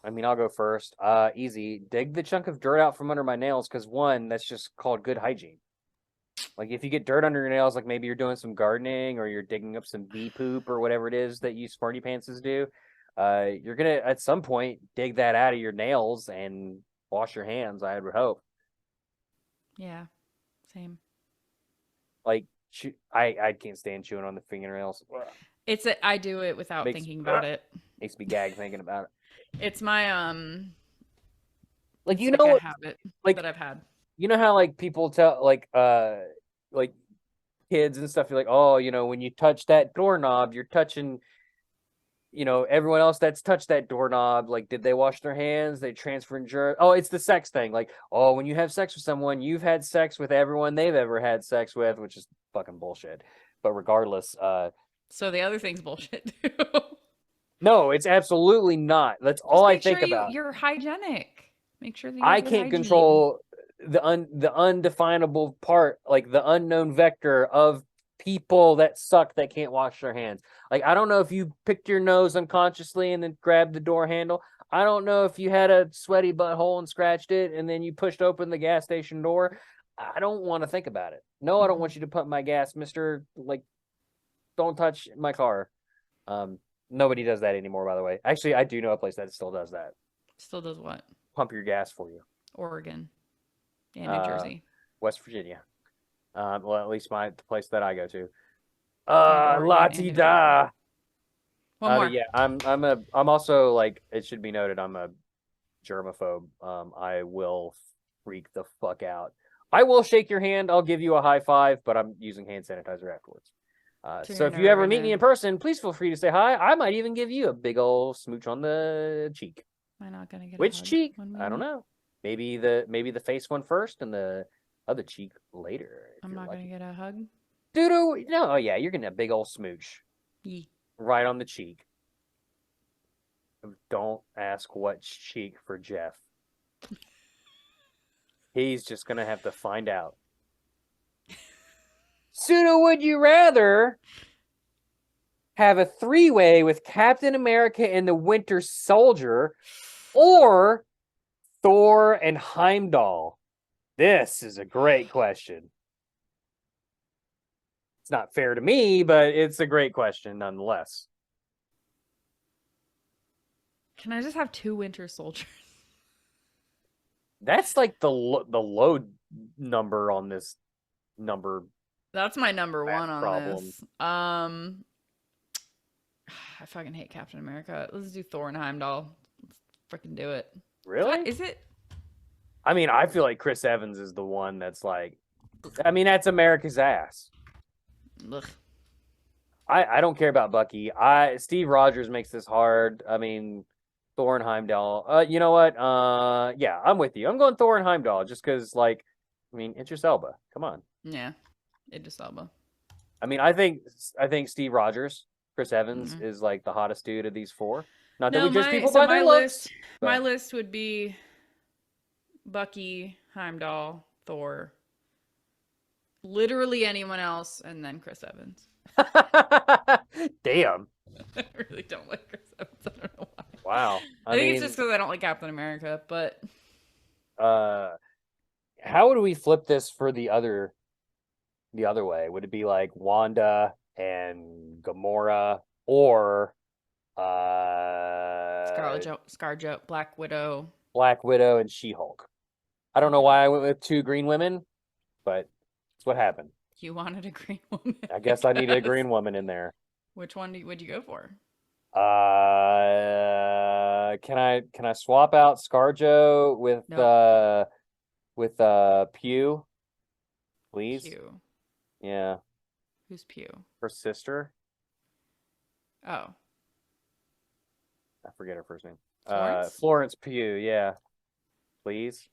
I mean, I'll go first. Easy. Dig the chunk of dirt out from under my nails because, one, that's just called good hygiene. Like, if you get dirt under your nails, like maybe you're doing some gardening or you're digging up some bee poop or whatever it is that you smarty pantses do, you're going to, at some point, dig that out of your nails and wash your hands, I would hope. Yeah, same. Like, I can't stand chewing on the fingernails. I do it without thinking about it. Makes me gag thinking about it. It's my like, it's like a habit that I've had. You know how like people tell like kids and stuff, you're like, oh, when you touch that doorknob, you're touching everyone else that's touched that doorknob, like, did they wash their hands? They transferred germs. Oh, it's the sex thing. Like, oh, when you have sex with someone, you've had sex with everyone they've ever had sex with, which is fucking bullshit. But regardless, So the other thing's bullshit too. no, it's absolutely not. That's Just all I make think sure about. you're hygienic. Make sure that you I have good can't hygiene. control the undefinable part, like the unknown vector of people that suck that can't wash their hands. Like, I don't know if you picked your nose unconsciously and then grabbed the door handle. I don't know if you had a sweaty butthole and scratched it and then you pushed open the gas station door. I don't want to think about it. No, I don't want you to pump my gas, mister. Like, don't touch my car. Nobody does that anymore, by the way. Actually, I do know a place that still does that. Still does what? Pump your gas for you. Oregon and New Jersey. West Virginia. Well, at least the place that I go to. Oregon La and ti New da. One more. Yeah, I'm also, like, it should be noted, I'm a germaphobe. I will freak the fuck out. I will shake your hand. I'll give you a high five, but I'm using hand sanitizer afterwards. So if you ever meet me in person, please feel free to say hi. I might even give you a big old smooch on the cheek. Am I not gonna get Which a hug cheek? when we I don't meet? know. Maybe the face one first and the other cheek later. I'm not gonna get a hug. Dude, no, oh yeah, you're getting a big old smooch Yee. right on the cheek. Don't ask what cheek for Jeff. He's just gonna have to find out. Pseudo, would you rather have a three-way with Captain America and the Winter Soldier or Thor and Heimdall? This is a great question. It's not fair to me, but it's a great question nonetheless. Can I just have 2 Winter Soldiers? That's like the low number on this number. That's my number Math 1 on problem. this. I fucking hate Captain America. Let's do Thor and Heimdall. Let's freaking do it. Really? Is it? I mean, I feel like Chris Evans is the one that's like, I mean, that's America's ass. Ugh. I don't care about Bucky. Steve Rogers makes this hard. I mean, Thor and Heimdall. You know what? Yeah, I'm with you. I'm going Thor and Heimdall just because, like, I mean, Idris Elba. Come on. Yeah, Idris Elba. I mean, I think Steve Rogers, Chris Evans is like the hottest dude of these 4. Not that we judge people by their looks. My list would be Bucky, Heimdall, Thor, literally anyone else, and then Chris Evans. Damn. I really don't like Chris Evans. I don't know why. Wow. I think it's just because I don't like Captain America, but how would we flip this for the other way? Would it be like Wanda and Gamora or ScarJo, Black Widow and She-Hulk? I don't know why I went with 2 green women, but it's what happened. You wanted a green woman. I guess I needed a green woman in there. Which one would you go for? Can I swap out ScarJo with Pew, please? Pew. Yeah. Who's Pew? Her sister. Oh. I forget her first name. Florence Pugh. Yeah. Please.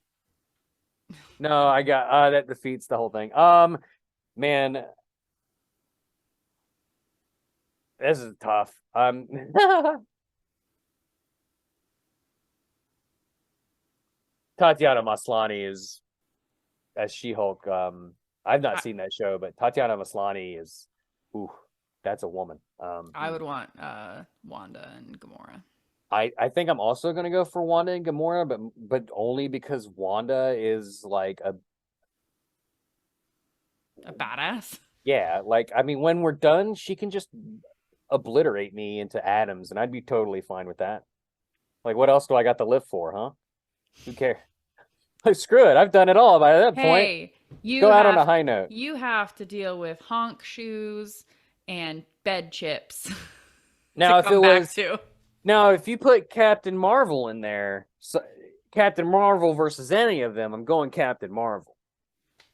No, I got that defeats the whole thing. Man, this is tough. Tatiana Maslany is as She-Hulk. I've not seen that show, but Tatiana Maslany is, ooh, that's a woman. I would want Wanda and Gamora. I think I'm also gonna go for Wanda and Gamora, but only because Wanda is like a badass. Yeah, like, I mean, when we're done, she can just obliterate me into atoms, and I'd be totally fine with that. Like, what else do I got to live for, huh? Who cares? Like, screw it, I've done it all by that point. Go out on a high note. You have to deal with honk shoes and bed chips. Now, if you put Captain Marvel in there, Captain Marvel versus any of them, I'm going Captain Marvel,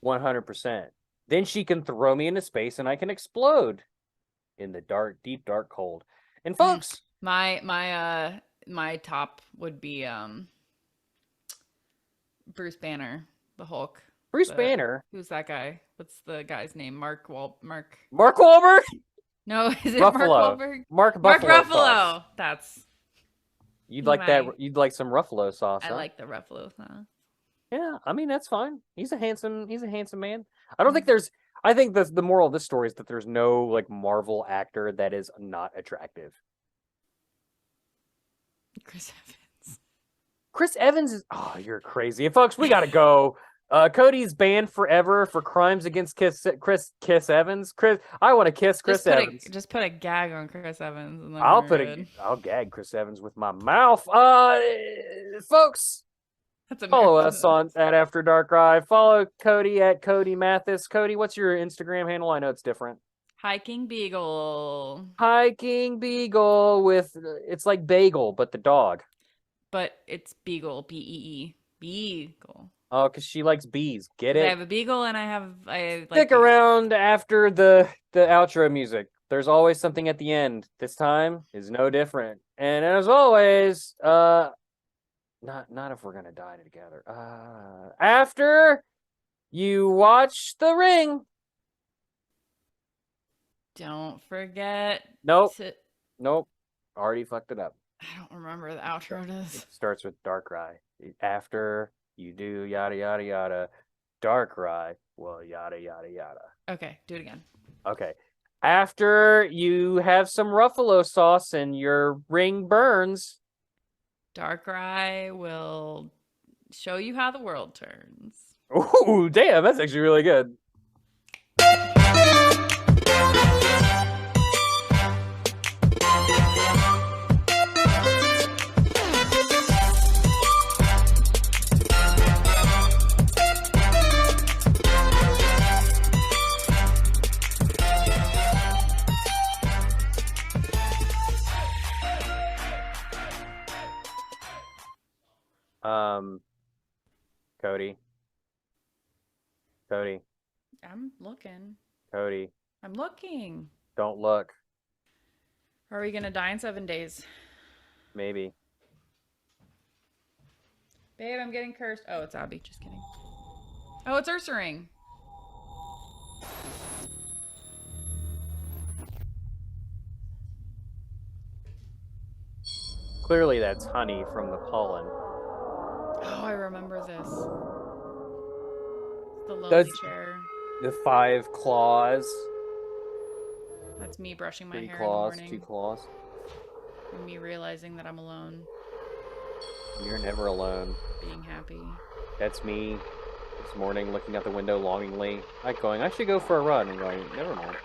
100%. Then she can throw me into space and I can explode in the dark, deep, dark cold. And folks, My top would be Bruce Banner, the Hulk. Bruce Banner. Who's that guy? What's the guy's name? Mark Wahlberg? No, is it Ruffalo. Mark Wahlberg? Mark Ruffalo. Sauce. That's You'd like that. You'd like some Ruffalo sauce. I huh? like the Ruffalo sauce. Yeah, I mean that's fine. He's a handsome man. I don't think there's. I think the moral of this story is that there's no like Marvel actor that is not attractive. Chris Evans. Chris Evans is. Oh, you're crazy, and folks. We gotta go. Cody's banned forever for crimes against Kiss Evans. I want to kiss Chris Evans. Just put a gag on Chris Evans. And then I'll gag Chris Evans with my mouth. Folks, follow us on at After DARKRAI. Follow Cody at Codey Mathis. Cody, what's your Instagram handle? I know it's different. Hiking Beagle with it's like bagel, but the dog. But it's Beagle, Beee. Beagle. Oh, because she likes bees. Get it? I have a beagle and I Stick around after the outro music. There's always something at the end. This time is no different. And as always, not if we're gonna die together. After you watch The Ring. Don't forget. Nope. Already fucked it up. I don't remember the outro does. It starts with DARKRAI. After you do yada yada yada, DARKRAI. Well, yada yada yada. Okay, do it again. Okay. After you have some Ruffalo sauce and your ring burns, DARKRAI will show you how the world turns. Ooh, damn, that's actually really good. Cody. I'm looking. Cody. I'm looking. Don't look. Are we gonna die in 7 days? Maybe. Babe, I'm getting cursed. Oh, it's Abby. Just kidding. Oh, it's UrsaRING. Clearly that's honey from the pollen. Oh, I remember this. The lonely chair. The 5 claws. That's me brushing my 3 hair claws, in the 2 morning. claws. And me realizing that I'm alone. You're never alone. Being happy. That's me this morning looking out the window longingly. I should go for a run. And going, never mind.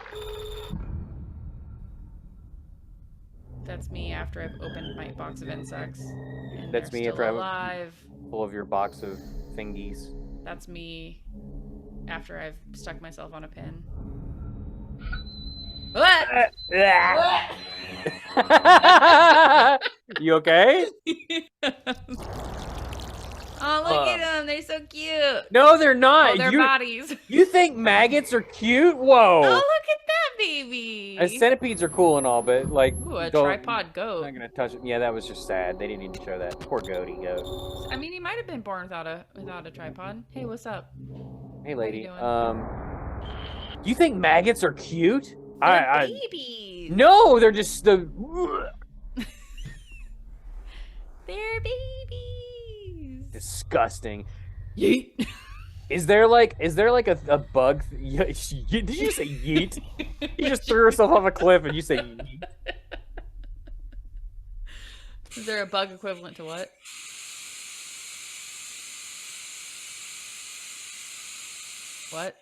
That's me after I've opened my box of insects. And That's me after I'm alive. Full of your box of fingies. That's me after I've stuck myself on a pin. You okay? Oh, look at them. They're so cute. No, they're not. Oh, their bodies. You think maggots are cute? Whoa. Oh, look at that baby. And centipedes are cool and all, but like... Ooh, a tripod goat. I'm not going to touch it. Yeah, that was just sad. They didn't need to show that. Poor goaty goat. I mean, he might have been born without a tripod. Hey, what's up? Hey, lady. How you Do you think maggots are cute? They're babies. No, they're just the... They're babies. Disgusting. Yeet. Is there like a bug? Did you say yeet? You just threw yourself off a cliff and you say yeet. Is there a bug equivalent to what? What?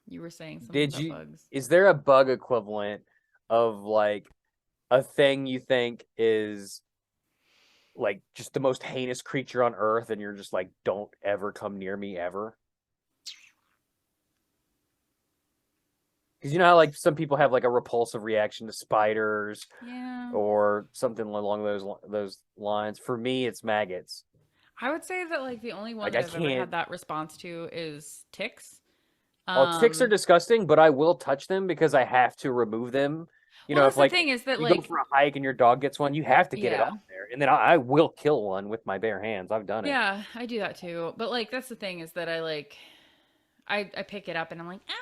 You were saying something about bugs. Is there a bug equivalent of like a thing you think is like just the most heinous creature on earth and you're just like, don't ever come near me ever? Because you know how like some people have like a repulsive reaction to spiders, yeah, or something along those lines. For me, it's maggots. I would say that like the only one Like, that I've ever had that response to is ticks. Ticks are disgusting, but I will touch them because I have to remove them. You Well, know, that's if the like thing is that you go like for a hike and your dog gets one, you have to get it yeah. off there. And then I will kill one with my bare hands. I've done it. Yeah, I do that too. But like that's the thing is that I like I pick it up and I'm like, "Oh,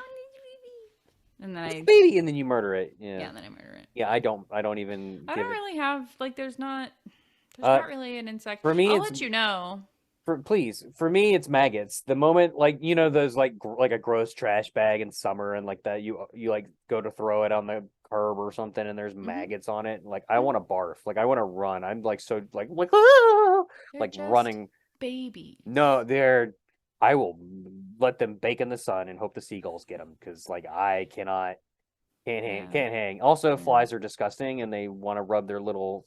and then It's a I baby, and then you murder it. yeah, Yeah. and then I murder it. Yeah, I don't even I give don't it. really have like there's Uh, not really an insect. for me, I'll it's let you know. for me, it's maggots. The moment, like, you know, those like a gross trash bag in summer and like that, you like go to throw it on the curb or something, and there's Hmm. maggots on it. Like, I want Hmm. to barf. Like, I want to run. I'm like so like ah! They're Like just running. babies. No, I will let them bake in the sun and hope the seagulls get them because like I cannot. Can't hang, Yeah. can't hang. Also, Yeah. flies are disgusting, and they want to rub their little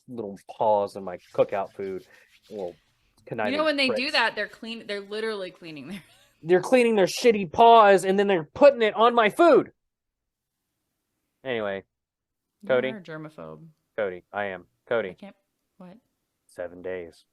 paws on my cookout food. Little You know conniving when they do pricks. that, they're literally cleaning their They're cleaning their shitty paws, and then they're putting it on my food. Anyway, You are Cody, a germaphobe. Cody, I am I Cody. can't what? 7 days.